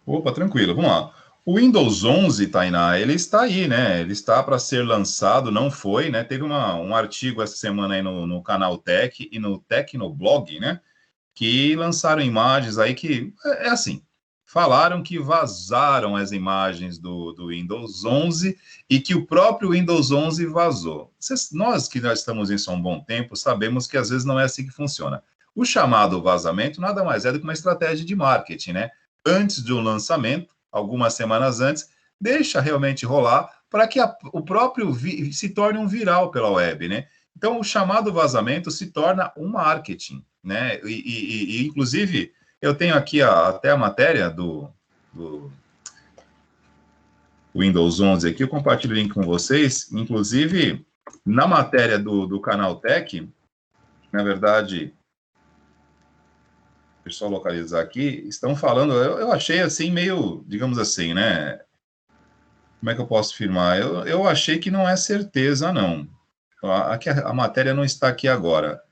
Opa, tranquilo, vamos lá. O Windows 11, Tainá, ele está aí, né? Ele está para ser lançado, não foi, né? Teve um artigo essa semana aí no canal Tech e no Tecnoblog, né? Que lançaram imagens aí que, assim, falaram que vazaram as imagens do Windows 11 e que o próprio Windows 11 vazou. Nós que já estamos nisso há um bom tempo, sabemos que às vezes não é assim que funciona. O chamado vazamento nada mais é do que uma estratégia de marketing, né? Antes de um lançamento, algumas semanas antes, deixa realmente rolar para que o próprio se torne um viral pela web, né? Então, o chamado vazamento se torna um marketing, né? Inclusive, eu tenho aqui até a matéria do Windows 11 aqui, eu compartilho o link com vocês. Inclusive, na matéria do canal Tech, na verdade, deixa eu só localizar aqui, estão falando, eu achei assim meio, digamos assim, né? Como é que eu posso afirmar? Eu achei que não é certeza, não. Aqui a matéria não está aqui agora.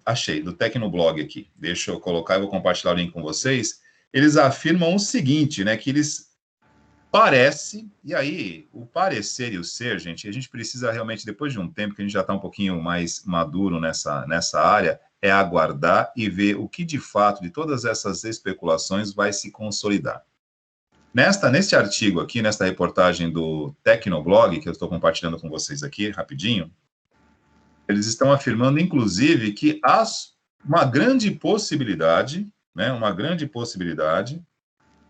Achei, do Tecnoblog aqui. Deixa eu colocar, eu vou compartilhar o link com vocês. Eles afirmam o seguinte, né, que eles parece, e aí o parecer e o ser, gente, a gente precisa realmente, depois de um tempo que a gente já está um pouquinho mais maduro nessa área, é aguardar e ver o que de fato de todas essas especulações vai se consolidar. Neste artigo aqui, nesta reportagem do Tecnoblog, que eu estou compartilhando com vocês aqui, rapidinho, eles estão afirmando, inclusive, que há uma grande possibilidade, né,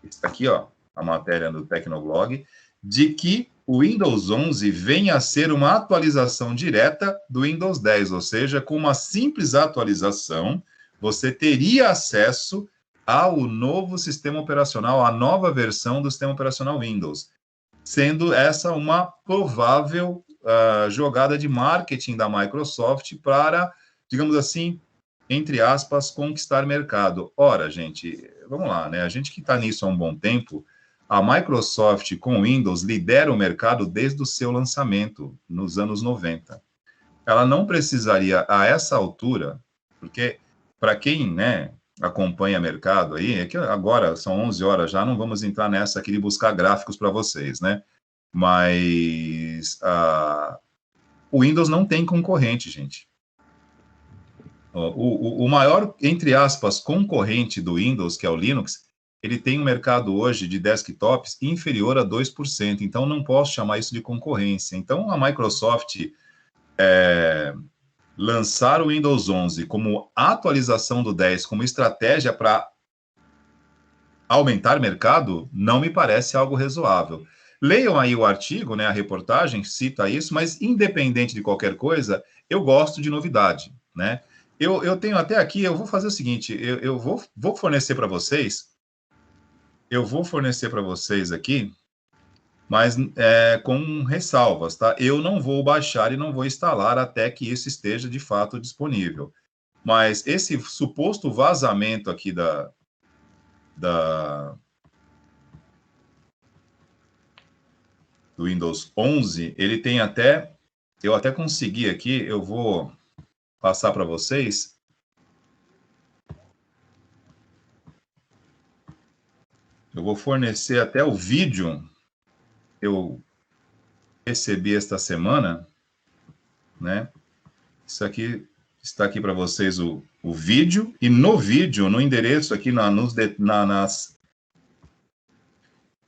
está aqui, ó, a matéria do Tecnoblog, de que o Windows 11 venha a ser uma atualização direta do Windows 10, ou seja, com uma simples atualização, você teria acesso ao novo sistema operacional, à nova versão do sistema operacional Windows, sendo essa uma provável jogada de marketing da Microsoft para, digamos assim, entre aspas, conquistar mercado. Ora, gente, vamos lá, né? A gente que está nisso há um bom tempo, a Microsoft com Windows lidera o mercado desde o seu lançamento, nos anos 90. Ela não precisaria, a essa altura, porque para quem, né, acompanha mercado aí, é que agora são 11 horas já, não vamos entrar nessa aqui de buscar gráficos para vocês, né? Mas o Windows não tem concorrente, gente. O maior, entre aspas, concorrente do Windows, que é o Linux, ele tem um mercado hoje de desktops inferior a 2%, então não posso chamar isso de concorrência. Então, a Microsoft lançar o Windows 11 como atualização do 10, como estratégia para aumentar mercado, não me parece algo razoável. Leiam aí o artigo, né, a reportagem cita isso, mas independente de qualquer coisa, eu gosto de novidade, né? Eu tenho até aqui, eu vou fazer o seguinte, eu vou fornecer para vocês, aqui, mas com ressalvas, tá? Eu não vou baixar e não vou instalar até que isso esteja de fato disponível. Mas esse suposto vazamento aqui do Windows 11, ele tem até, eu até consegui aqui, eu vou passar para vocês. Eu vou fornecer até o vídeo que eu recebi esta semana, né? Isso aqui está aqui para vocês o vídeo, e no vídeo, no endereço aqui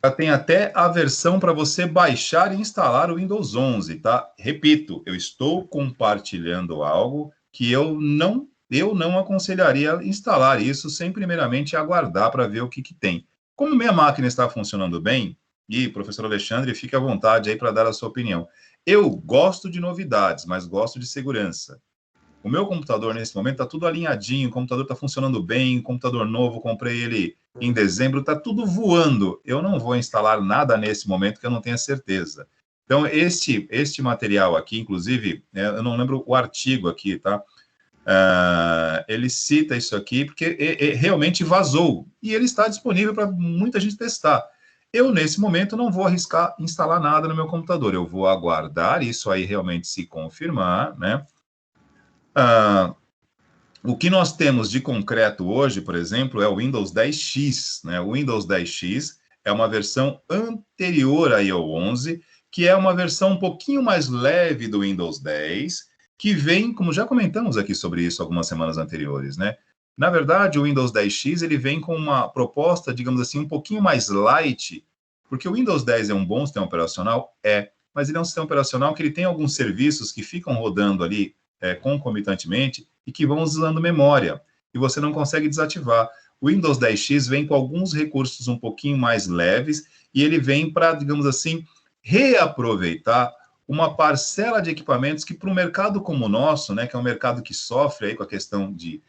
já tem até a versão para você baixar e instalar o Windows 11, tá? Repito, eu estou compartilhando algo que eu não aconselharia instalar isso sem primeiramente aguardar para ver o que tem. Como minha máquina está funcionando bem, e professor Alexandre, fique à vontade aí para dar a sua opinião. Eu gosto de novidades, mas gosto de segurança. O meu computador, nesse momento, está tudo alinhadinho, o computador está funcionando bem, computador novo, comprei ele em dezembro, está tudo voando. Eu não vou instalar nada nesse momento que eu não tenha certeza. Então, este material aqui, inclusive, eu não lembro o artigo aqui, tá? Ele cita isso aqui porque realmente vazou. E ele está disponível para muita gente testar. Eu, nesse momento, não vou arriscar instalar nada no meu computador. Eu vou aguardar isso aí realmente se confirmar, né? O que nós temos de concreto hoje, por exemplo, é o Windows 10X, né? O Windows 10X é uma versão anterior aí ao 11, que é uma versão um pouquinho mais leve do Windows 10, que vem, como já comentamos aqui sobre isso algumas semanas anteriores, né? Na verdade, o Windows 10X, ele vem com uma proposta, digamos assim, um pouquinho mais light, porque o Windows 10 é um bom sistema operacional? Mas ele é um sistema operacional que ele tem alguns serviços que ficam rodando ali concomitantemente e que vão usando memória, e você não consegue desativar. O Windows 10X vem com alguns recursos um pouquinho mais leves, e ele vem para, digamos assim, reaproveitar uma parcela de equipamentos que para um mercado como o nosso, né, que é um mercado que sofre aí com a questão de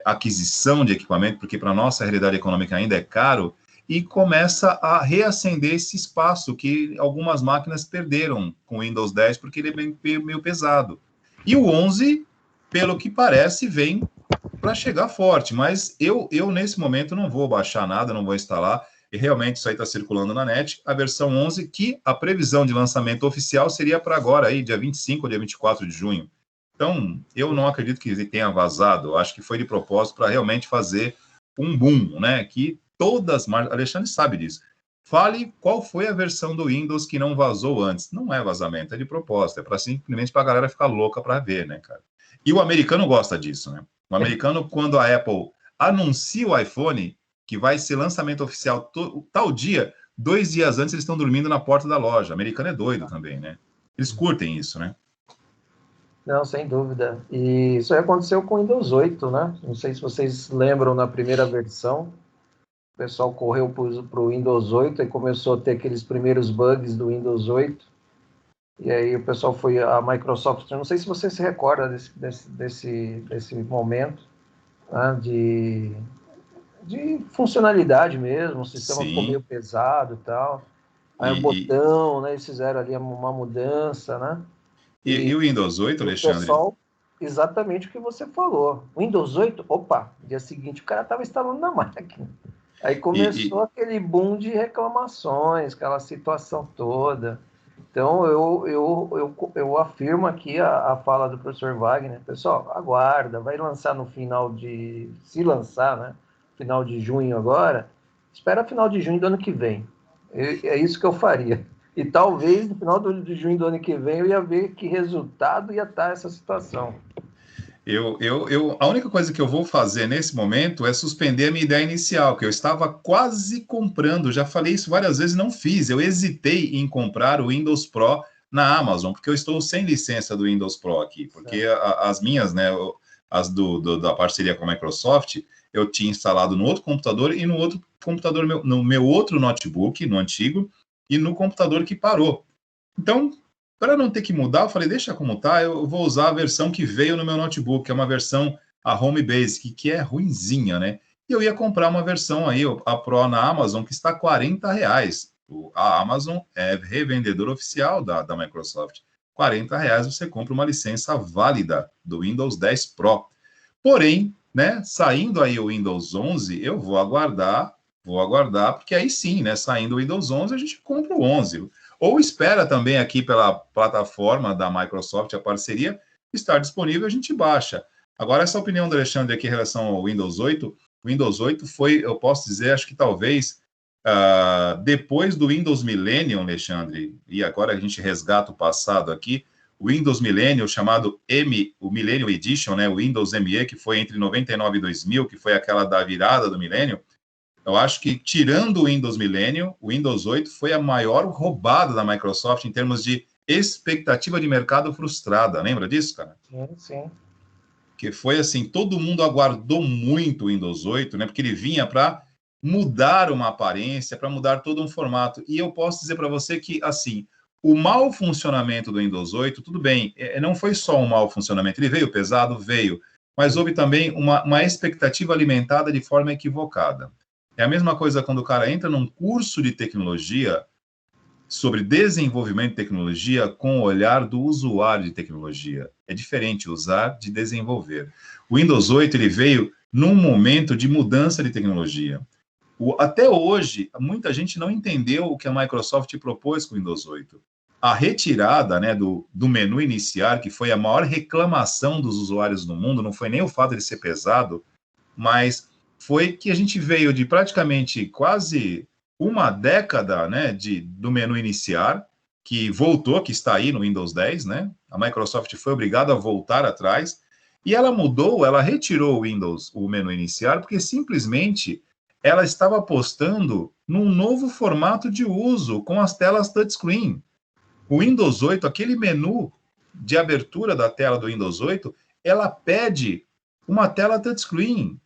aquisição de equipamento, porque para a nossa realidade econômica ainda é caro, e começa a reacender esse espaço que algumas máquinas perderam com o Windows 10, porque ele é meio pesado. E o 11, pelo que parece, vem para chegar forte, mas eu, nesse momento, não vou baixar nada, não vou instalar, e realmente isso aí está circulando na net, a versão 11, que a previsão de lançamento oficial seria para agora, aí, dia 25 ou dia 24 de junho. Então, eu não acredito que ele tenha vazado, acho que foi de propósito para realmente fazer um boom, né, que todas as marcas, Alexandre sabe disso. Fale qual foi a versão do Windows que não vazou antes. Não é vazamento, é de propósito, é para simplesmente para a galera ficar louca para ver, né, cara? E o americano gosta disso, né? O americano, quando a Apple anuncia o iPhone, que vai ser lançamento oficial tal dia, 2 dias antes eles estão dormindo na porta da loja. O americano é doido também, né? Eles curtem isso, né? Não, sem dúvida. E isso aí aconteceu com o Windows 8, né? Não sei se vocês lembram na primeira versão, o pessoal correu para o Windows 8 e começou a ter aqueles primeiros bugs do Windows 8. E aí o pessoal foi, a Microsoft, eu não sei se você se recorda desse momento, né, de funcionalidade mesmo, o sistema ficou meio pesado e tal. Aí o botão, né, eles fizeram ali uma mudança, né? E o Windows 8, Alexandre? O pessoal, exatamente o que você falou. Windows 8, opa, dia seguinte o cara estava instalando na máquina. Aí começou aquele boom de reclamações, aquela situação toda. Então, eu afirmo aqui a fala do professor Wagner. Pessoal, aguarda, vai lançar no final de... Se lançar, né? Final de junho agora, espera final de junho do ano que vem. É isso que eu faria. E talvez no final de junho do ano que vem eu ia ver que resultado ia estar essa situação. A única coisa que eu vou fazer nesse momento é suspender a minha ideia inicial, que eu estava quase comprando, já falei isso várias vezes, não fiz. Eu hesitei em comprar o Windows Pro na Amazon, porque eu estou sem licença do Windows Pro aqui, porque as minhas, né, as da parceria com a Microsoft, eu tinha instalado no outro computador e no outro computador, no meu outro notebook, no antigo, e no computador que parou. Então, para não ter que mudar, eu falei, deixa como tá, eu vou usar a versão que veio no meu notebook, que é uma versão, a Home Basic, que é ruinzinha, né? E eu ia comprar uma versão aí, a Pro na Amazon, que está R$40. A Amazon é revendedor oficial da Microsoft. R$40 você compra uma licença válida do Windows 10 Pro. Porém, né, saindo aí o Windows 11, eu vou aguardar, porque aí sim, né, saindo o Windows 11, a gente compra o 11. Ou espera também aqui pela plataforma da Microsoft, a parceria, estar disponível, a gente baixa. Agora, essa opinião do Alexandre aqui em relação ao Windows 8, o Windows 8 foi, eu posso dizer, acho que talvez, depois do Windows Millennium, Alexandre, e agora a gente resgata o passado aqui, Windows Millennium, chamado o Millennium Edition, né, o Windows ME, que foi entre 99 e 2000, que foi aquela da virada do Millennium. Eu acho que, tirando o Windows Millennium, o Windows 8 foi a maior roubada da Microsoft em termos de expectativa de mercado frustrada. Lembra disso, cara? Sim, sim. Que foi assim, todo mundo aguardou muito o Windows 8, né? Porque ele vinha para mudar uma aparência, para mudar todo um formato. E eu posso dizer para você que, assim, o mau funcionamento do Windows 8, tudo bem, não foi só um mau funcionamento, ele veio pesado, veio, mas houve também uma expectativa alimentada de forma equivocada. É a mesma coisa quando o cara entra num curso de tecnologia sobre desenvolvimento de tecnologia com o olhar do usuário de tecnologia. É diferente usar de desenvolver. O Windows 8 ele veio num momento de mudança de tecnologia. Até hoje, muita gente não entendeu o que a Microsoft propôs com o Windows 8. A retirada, né, do menu iniciar, que foi a maior reclamação dos usuários no mundo, não foi nem o fato de ser pesado, mas foi que a gente veio de praticamente quase uma década, né, do menu iniciar, que voltou, que está aí no Windows 10, né? A Microsoft foi obrigada a voltar atrás, e ela mudou, ela retirou o menu iniciar, porque simplesmente ela estava apostando num novo formato de uso, com as telas touchscreen. O Windows 8, aquele menu de abertura da tela do Windows 8, ela pede uma tela touchscreen,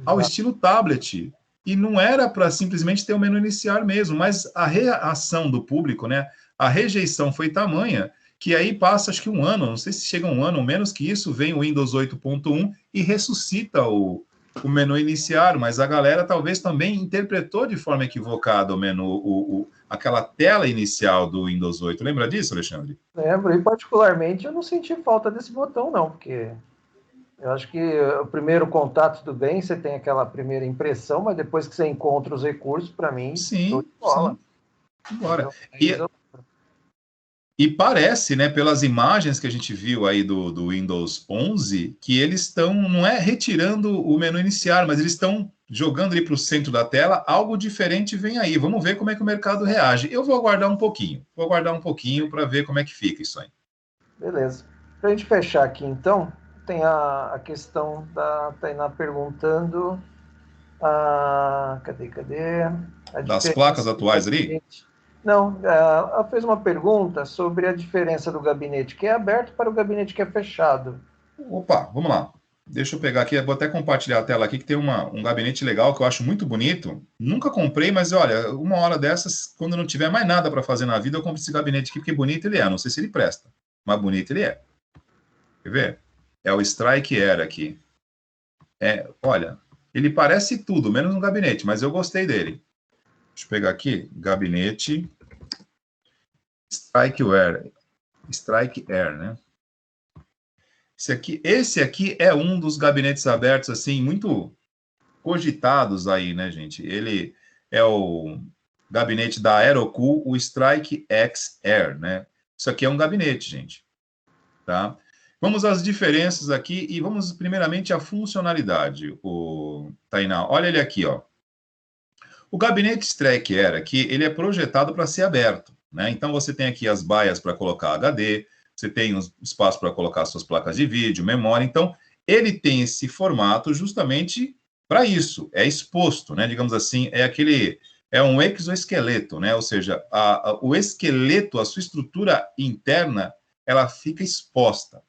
ao estilo tablet. E não era para simplesmente ter o menu iniciar mesmo, mas a reação do público, né? A rejeição foi tamanha que aí passa, acho que um ano, não sei se chega um ano ou menos que isso, vem o Windows 8.1 e ressuscita o menu iniciar, mas a galera talvez também interpretou de forma equivocada o menu, aquela tela inicial do Windows 8. Lembra disso, Alexandre? Lembro, e particularmente eu não senti falta desse botão, não, porque eu acho que o primeiro contato, tudo bem, você tem aquela primeira impressão, mas depois que você encontra os recursos, para mim, sim, bola. Sim. Bora. E parece, né, pelas imagens que a gente viu aí do Windows 11, que eles estão, não é retirando o menu iniciar, mas eles estão jogando ele para o centro da tela, algo diferente vem aí. Vamos ver como é que o mercado reage. Eu vou aguardar um pouquinho para ver como é que fica isso aí. Beleza. Para a gente fechar aqui, então, tem a questão da Tainá perguntando cadê? Das placas atuais ali? Não, ela fez uma pergunta sobre a diferença do gabinete que é aberto para o gabinete que é fechado. Opa, vamos lá. Deixa eu pegar aqui, vou até compartilhar a tela aqui, que tem um gabinete legal que eu acho muito bonito. Nunca comprei, mas olha, uma hora dessas, quando não tiver mais nada para fazer na vida, eu compro esse gabinete aqui, porque bonito ele é. Não sei se ele presta, mas bonito ele é. Quer ver? É o Strike Air aqui. Olha, ele parece tudo, menos um gabinete, mas eu gostei dele. Deixa eu pegar aqui, gabinete Strike Air, né? Esse aqui é um dos gabinetes abertos, assim, muito cogitados aí, né, gente? Ele é o gabinete da Aerocool, o Strike X Air, né? Isso aqui é um gabinete, gente, tá? Vamos às diferenças aqui e vamos primeiramente à funcionalidade, Tainá. Olha ele aqui, ó. O gabinete Strike Air aqui, ele é projetado para ser aberto, né? Então você tem aqui as baias para colocar HD, você tem um espaço para colocar suas placas de vídeo, memória. Então, ele tem esse formato justamente para isso. É exposto, né? Digamos assim, é um exoesqueleto, né? Ou seja, o esqueleto, a sua estrutura interna, ela fica exposta.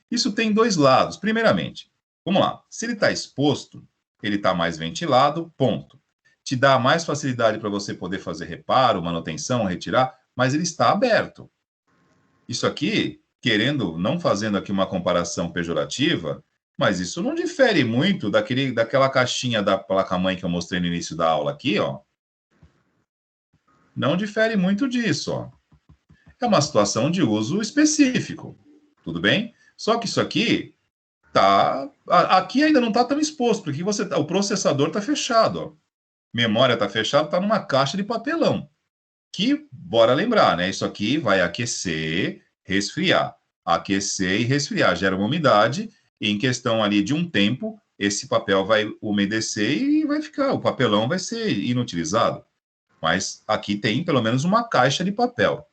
Isso tem dois lados. Primeiramente, vamos lá. Se ele está exposto, ele está mais ventilado, ponto. Te dá mais facilidade para você poder fazer reparo, manutenção, retirar, mas ele está aberto. Isso aqui, não fazendo aqui uma comparação pejorativa, mas isso não difere muito daquela caixinha da placa-mãe que eu mostrei no início da aula aqui, ó. Não difere muito disso, ó. É uma situação de uso específico, tudo bem? Só que isso aqui aqui ainda não está tão exposto, porque o processador está fechado, ó. Memória está fechada, está numa caixa de papelão. Que, bora lembrar, né? Isso aqui vai aquecer, resfriar. Aquecer e resfriar. Gera uma umidade e em questão ali de um tempo, esse papel vai umedecer e vai ficar, o papelão vai ser inutilizado. Mas aqui tem pelo menos uma caixa de papel.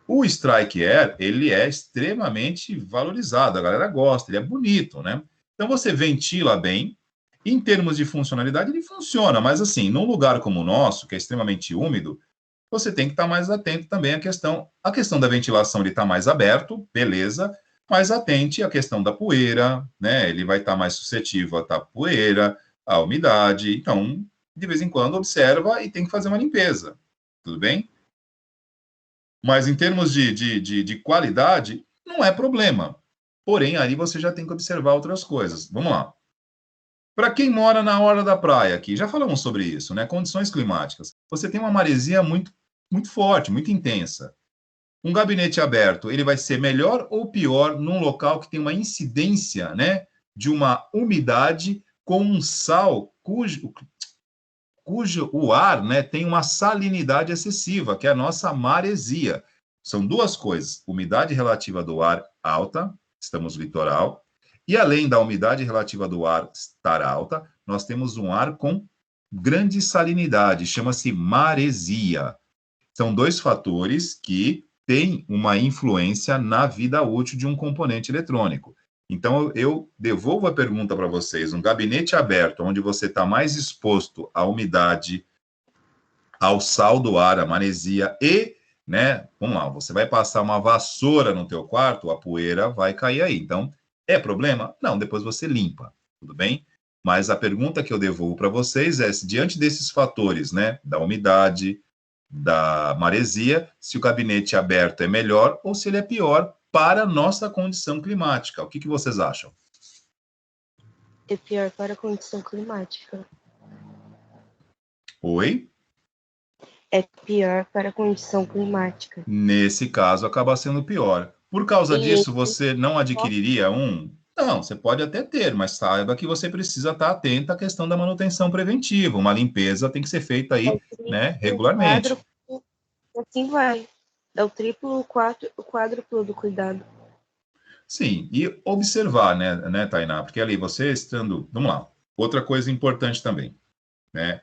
O Strike Air, ele é extremamente valorizado, a galera gosta, ele é bonito, né? Então você ventila bem, em termos de funcionalidade ele funciona, mas assim, num lugar como o nosso, que é extremamente úmido, você tem que estar mais atento também à questão da ventilação, ele está mais aberto, beleza, mas atente à questão da poeira, né? Ele vai estar mais suscetível à poeira, à umidade, então, de vez em quando, observa e tem que fazer uma limpeza, tudo bem? Mas em termos de qualidade, não é problema. Porém, aí você já tem que observar outras coisas. Vamos lá. Para quem mora na hora da praia aqui, já falamos sobre isso, né? Condições climáticas. Você tem uma maresia muito forte, muito intensa. Um gabinete aberto, ele vai ser melhor ou pior num local que tem uma incidência, né, de uma umidade com um sal cujo o ar, né, tem uma salinidade excessiva, que é a nossa maresia. São duas coisas: umidade relativa do ar alta, estamos no litoral, e além da umidade relativa do ar estar alta, nós temos um ar com grande salinidade, chama-se maresia. São dois fatores que têm uma influência na vida útil de um componente eletrônico. Então, eu devolvo a pergunta para vocês. Um gabinete aberto, onde você está mais exposto à umidade, ao sal do ar, à maresia e, né, vamos lá, você vai passar uma vassoura no teu quarto, a poeira vai cair aí. Então, é problema? Não, depois você limpa, tudo bem? Mas a pergunta que eu devolvo para vocês é se diante desses fatores, né, da umidade, da maresia, se o gabinete aberto é melhor ou se ele é pior para a nossa condição climática. O que vocês acham? É pior para a condição climática. Oi? É pior para a condição climática. Nesse caso, acaba sendo pior. Por causa disso, você não adquiriria um? Não, você pode até ter, mas saiba que você precisa estar atento à questão da manutenção preventiva. Uma limpeza tem que ser feita aí, né, regularmente. Assim vai. Dá o triplo, o quádruplo do cuidado. Sim, e observar, né, Tainá? Porque ali você estando. Vamos lá. Outra coisa importante também, né?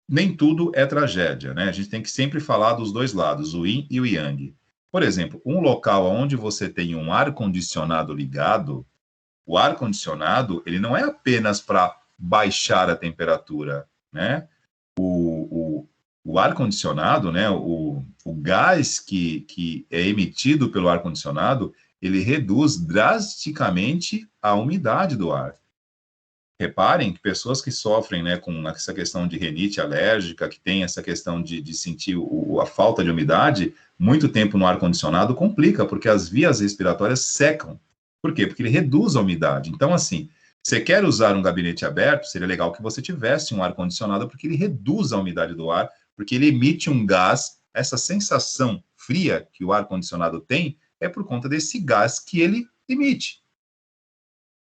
Nem tudo é tragédia, né? A gente tem que sempre falar dos dois lados, o yin e o yang. Por exemplo, um local onde você tem um ar-condicionado ligado, o ar-condicionado, ele não é apenas para baixar a temperatura, né? O ar-condicionado, né? O gás que é emitido pelo ar-condicionado, ele reduz drasticamente a umidade do ar. Reparem que pessoas que sofrem, né, com essa questão de rinite alérgica, que tem essa questão de sentir a falta de umidade, muito tempo no ar-condicionado complica, porque as vias respiratórias secam. Por quê? Porque ele reduz a umidade. Então, assim, você quer usar um gabinete aberto, seria legal que você tivesse um ar-condicionado, porque ele reduz a umidade do ar, porque ele emite um gás, essa sensação fria que o ar-condicionado tem, é por conta desse gás que ele emite.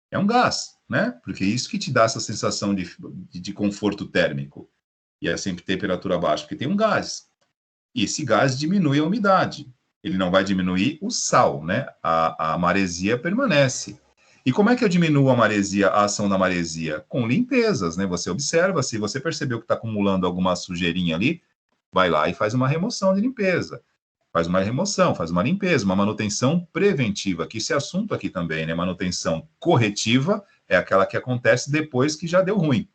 É um gás, né? Porque é isso que te dá essa sensação de conforto térmico. E é sempre temperatura baixa, porque tem um gás. E esse gás diminui a umidade. Ele não vai diminuir o sal, né? A maresia permanece. E como é que eu diminuo a ação da maresia? Com limpezas, né? Você observa, se você percebeu que está acumulando alguma sujeirinha ali, vai lá e faz uma remoção de limpeza. Faz uma remoção, faz uma limpeza, uma manutenção preventiva, que esse assunto aqui também, né? Manutenção corretiva é aquela que acontece depois que já deu ruim.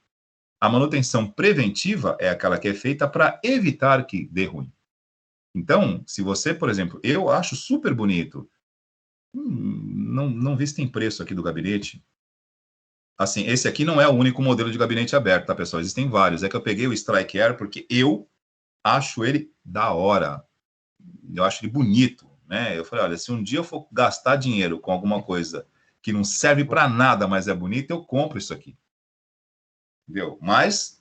A manutenção preventiva é aquela que é feita para evitar que dê ruim. Então, se você, por exemplo, eu acho super bonito, não vi se tem preço aqui do gabinete. Assim, esse aqui não é o único modelo de gabinete aberto, tá, pessoal? Existem vários. É que eu peguei o Strike Air porque eu acho ele da hora. Eu acho ele bonito, né? Eu falei, olha, se um dia eu for gastar dinheiro com alguma coisa que não serve para nada, mas é bonito, eu compro isso aqui. Entendeu? Mas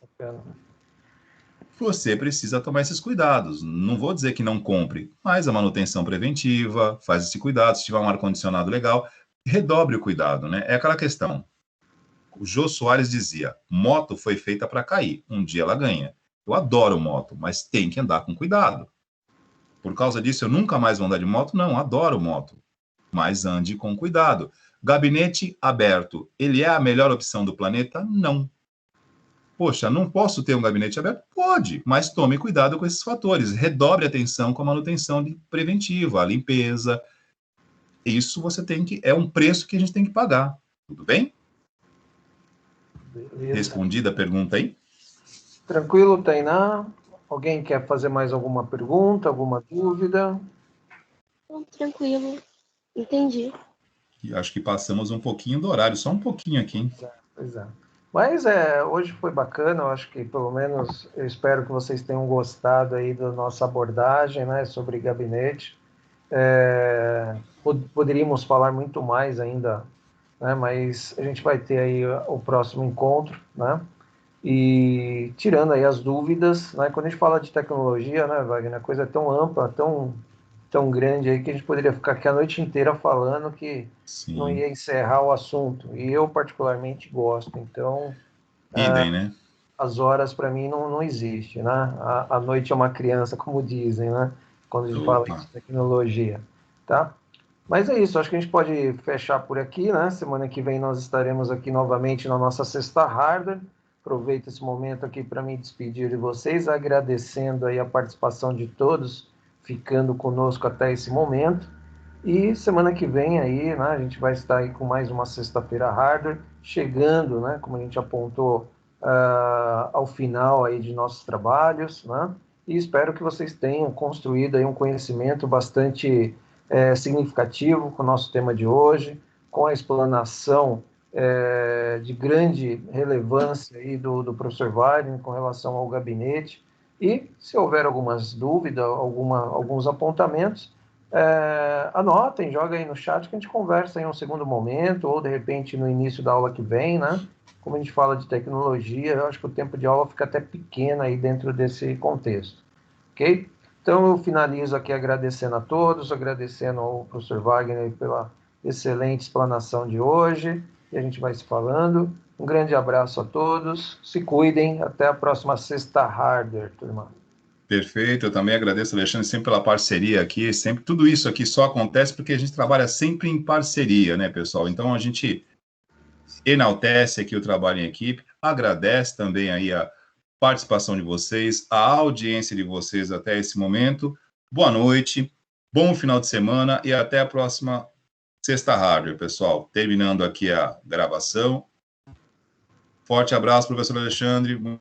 você precisa tomar esses cuidados. Não vou dizer que não compre, mas a manutenção preventiva, faz esse cuidado. Se tiver um ar-condicionado legal, redobre o cuidado, né? É aquela questão. O Jô Soares dizia, moto foi feita para cair, um dia ela ganha. Eu adoro moto, mas tem que andar com cuidado. Por causa disso, eu nunca mais vou andar de moto? Não, adoro moto. Mas ande com cuidado. Gabinete aberto, ele é a melhor opção do planeta? Não. Poxa, não posso ter um gabinete aberto? Pode, mas tome cuidado com esses fatores. Redobre a atenção com a manutenção preventiva, a limpeza. Isso você tem que... É um preço que a gente tem que pagar. Tudo bem? Beleza. Respondida a pergunta aí? Tranquilo, Tainá? Alguém quer fazer mais alguma pergunta, alguma dúvida? Tranquilo. Entendi. E acho que passamos um pouquinho do horário, só um pouquinho aqui, hein? Pois é. Mas hoje foi bacana, eu acho que pelo menos eu espero que vocês tenham gostado aí da nossa abordagem, né, sobre gabinete. Poderíamos falar muito mais ainda, né, mas a gente vai ter aí o próximo encontro, né? E tirando aí as dúvidas, né, quando a gente fala de tecnologia, né, Wagner, a coisa é tão ampla, tão grande aí que a gente poderia ficar aqui a noite inteira falando que não Sim. ia encerrar o assunto. E eu particularmente gosto, então Idem, né? as horas para mim não existe, né? A noite é uma criança, como dizem, né? Quando a gente fala Opa. de tecnologia, tá? Mas é isso, acho que a gente pode fechar por aqui, né? Semana que vem nós estaremos aqui novamente na nossa Sexta Hardware. Aproveito esse momento aqui para me despedir de vocês, agradecendo aí a participação de todos, ficando conosco até esse momento. E semana que vem aí, né, a gente vai estar aí com mais uma Sexta-feira Hardware, chegando, né, como a gente apontou, ao final aí de nossos trabalhos, né? E espero que vocês tenham construído aí um conhecimento bastante significativo com o nosso tema de hoje, com a explanação de grande relevância aí do professor Wagner com relação ao gabinete. E se houver algumas dúvidas, alguns apontamentos, anotem, joga aí no chat que a gente conversa em um segundo momento, ou de repente no início da aula que vem, né? Como a gente fala de tecnologia, eu acho que o tempo de aula fica até pequeno aí dentro desse contexto, ok? Então eu finalizo aqui agradecendo a todos, agradecendo ao professor Wagner pela excelente explanação de hoje, e a gente vai se falando. Um grande abraço a todos, se cuidem, até a próxima Sexta Hardware, turma. Perfeito, eu também agradeço, Alexandre, sempre pela parceria aqui, sempre, tudo isso aqui só acontece porque a gente trabalha sempre em parceria, né, pessoal? Então, a gente enaltece aqui o trabalho em equipe, agradece também aí a participação de vocês, a audiência de vocês até esse momento. Boa noite, bom final de semana e até a próxima Sexta Hardware, pessoal. Terminando aqui a gravação. Forte abraço, professor Alexandre.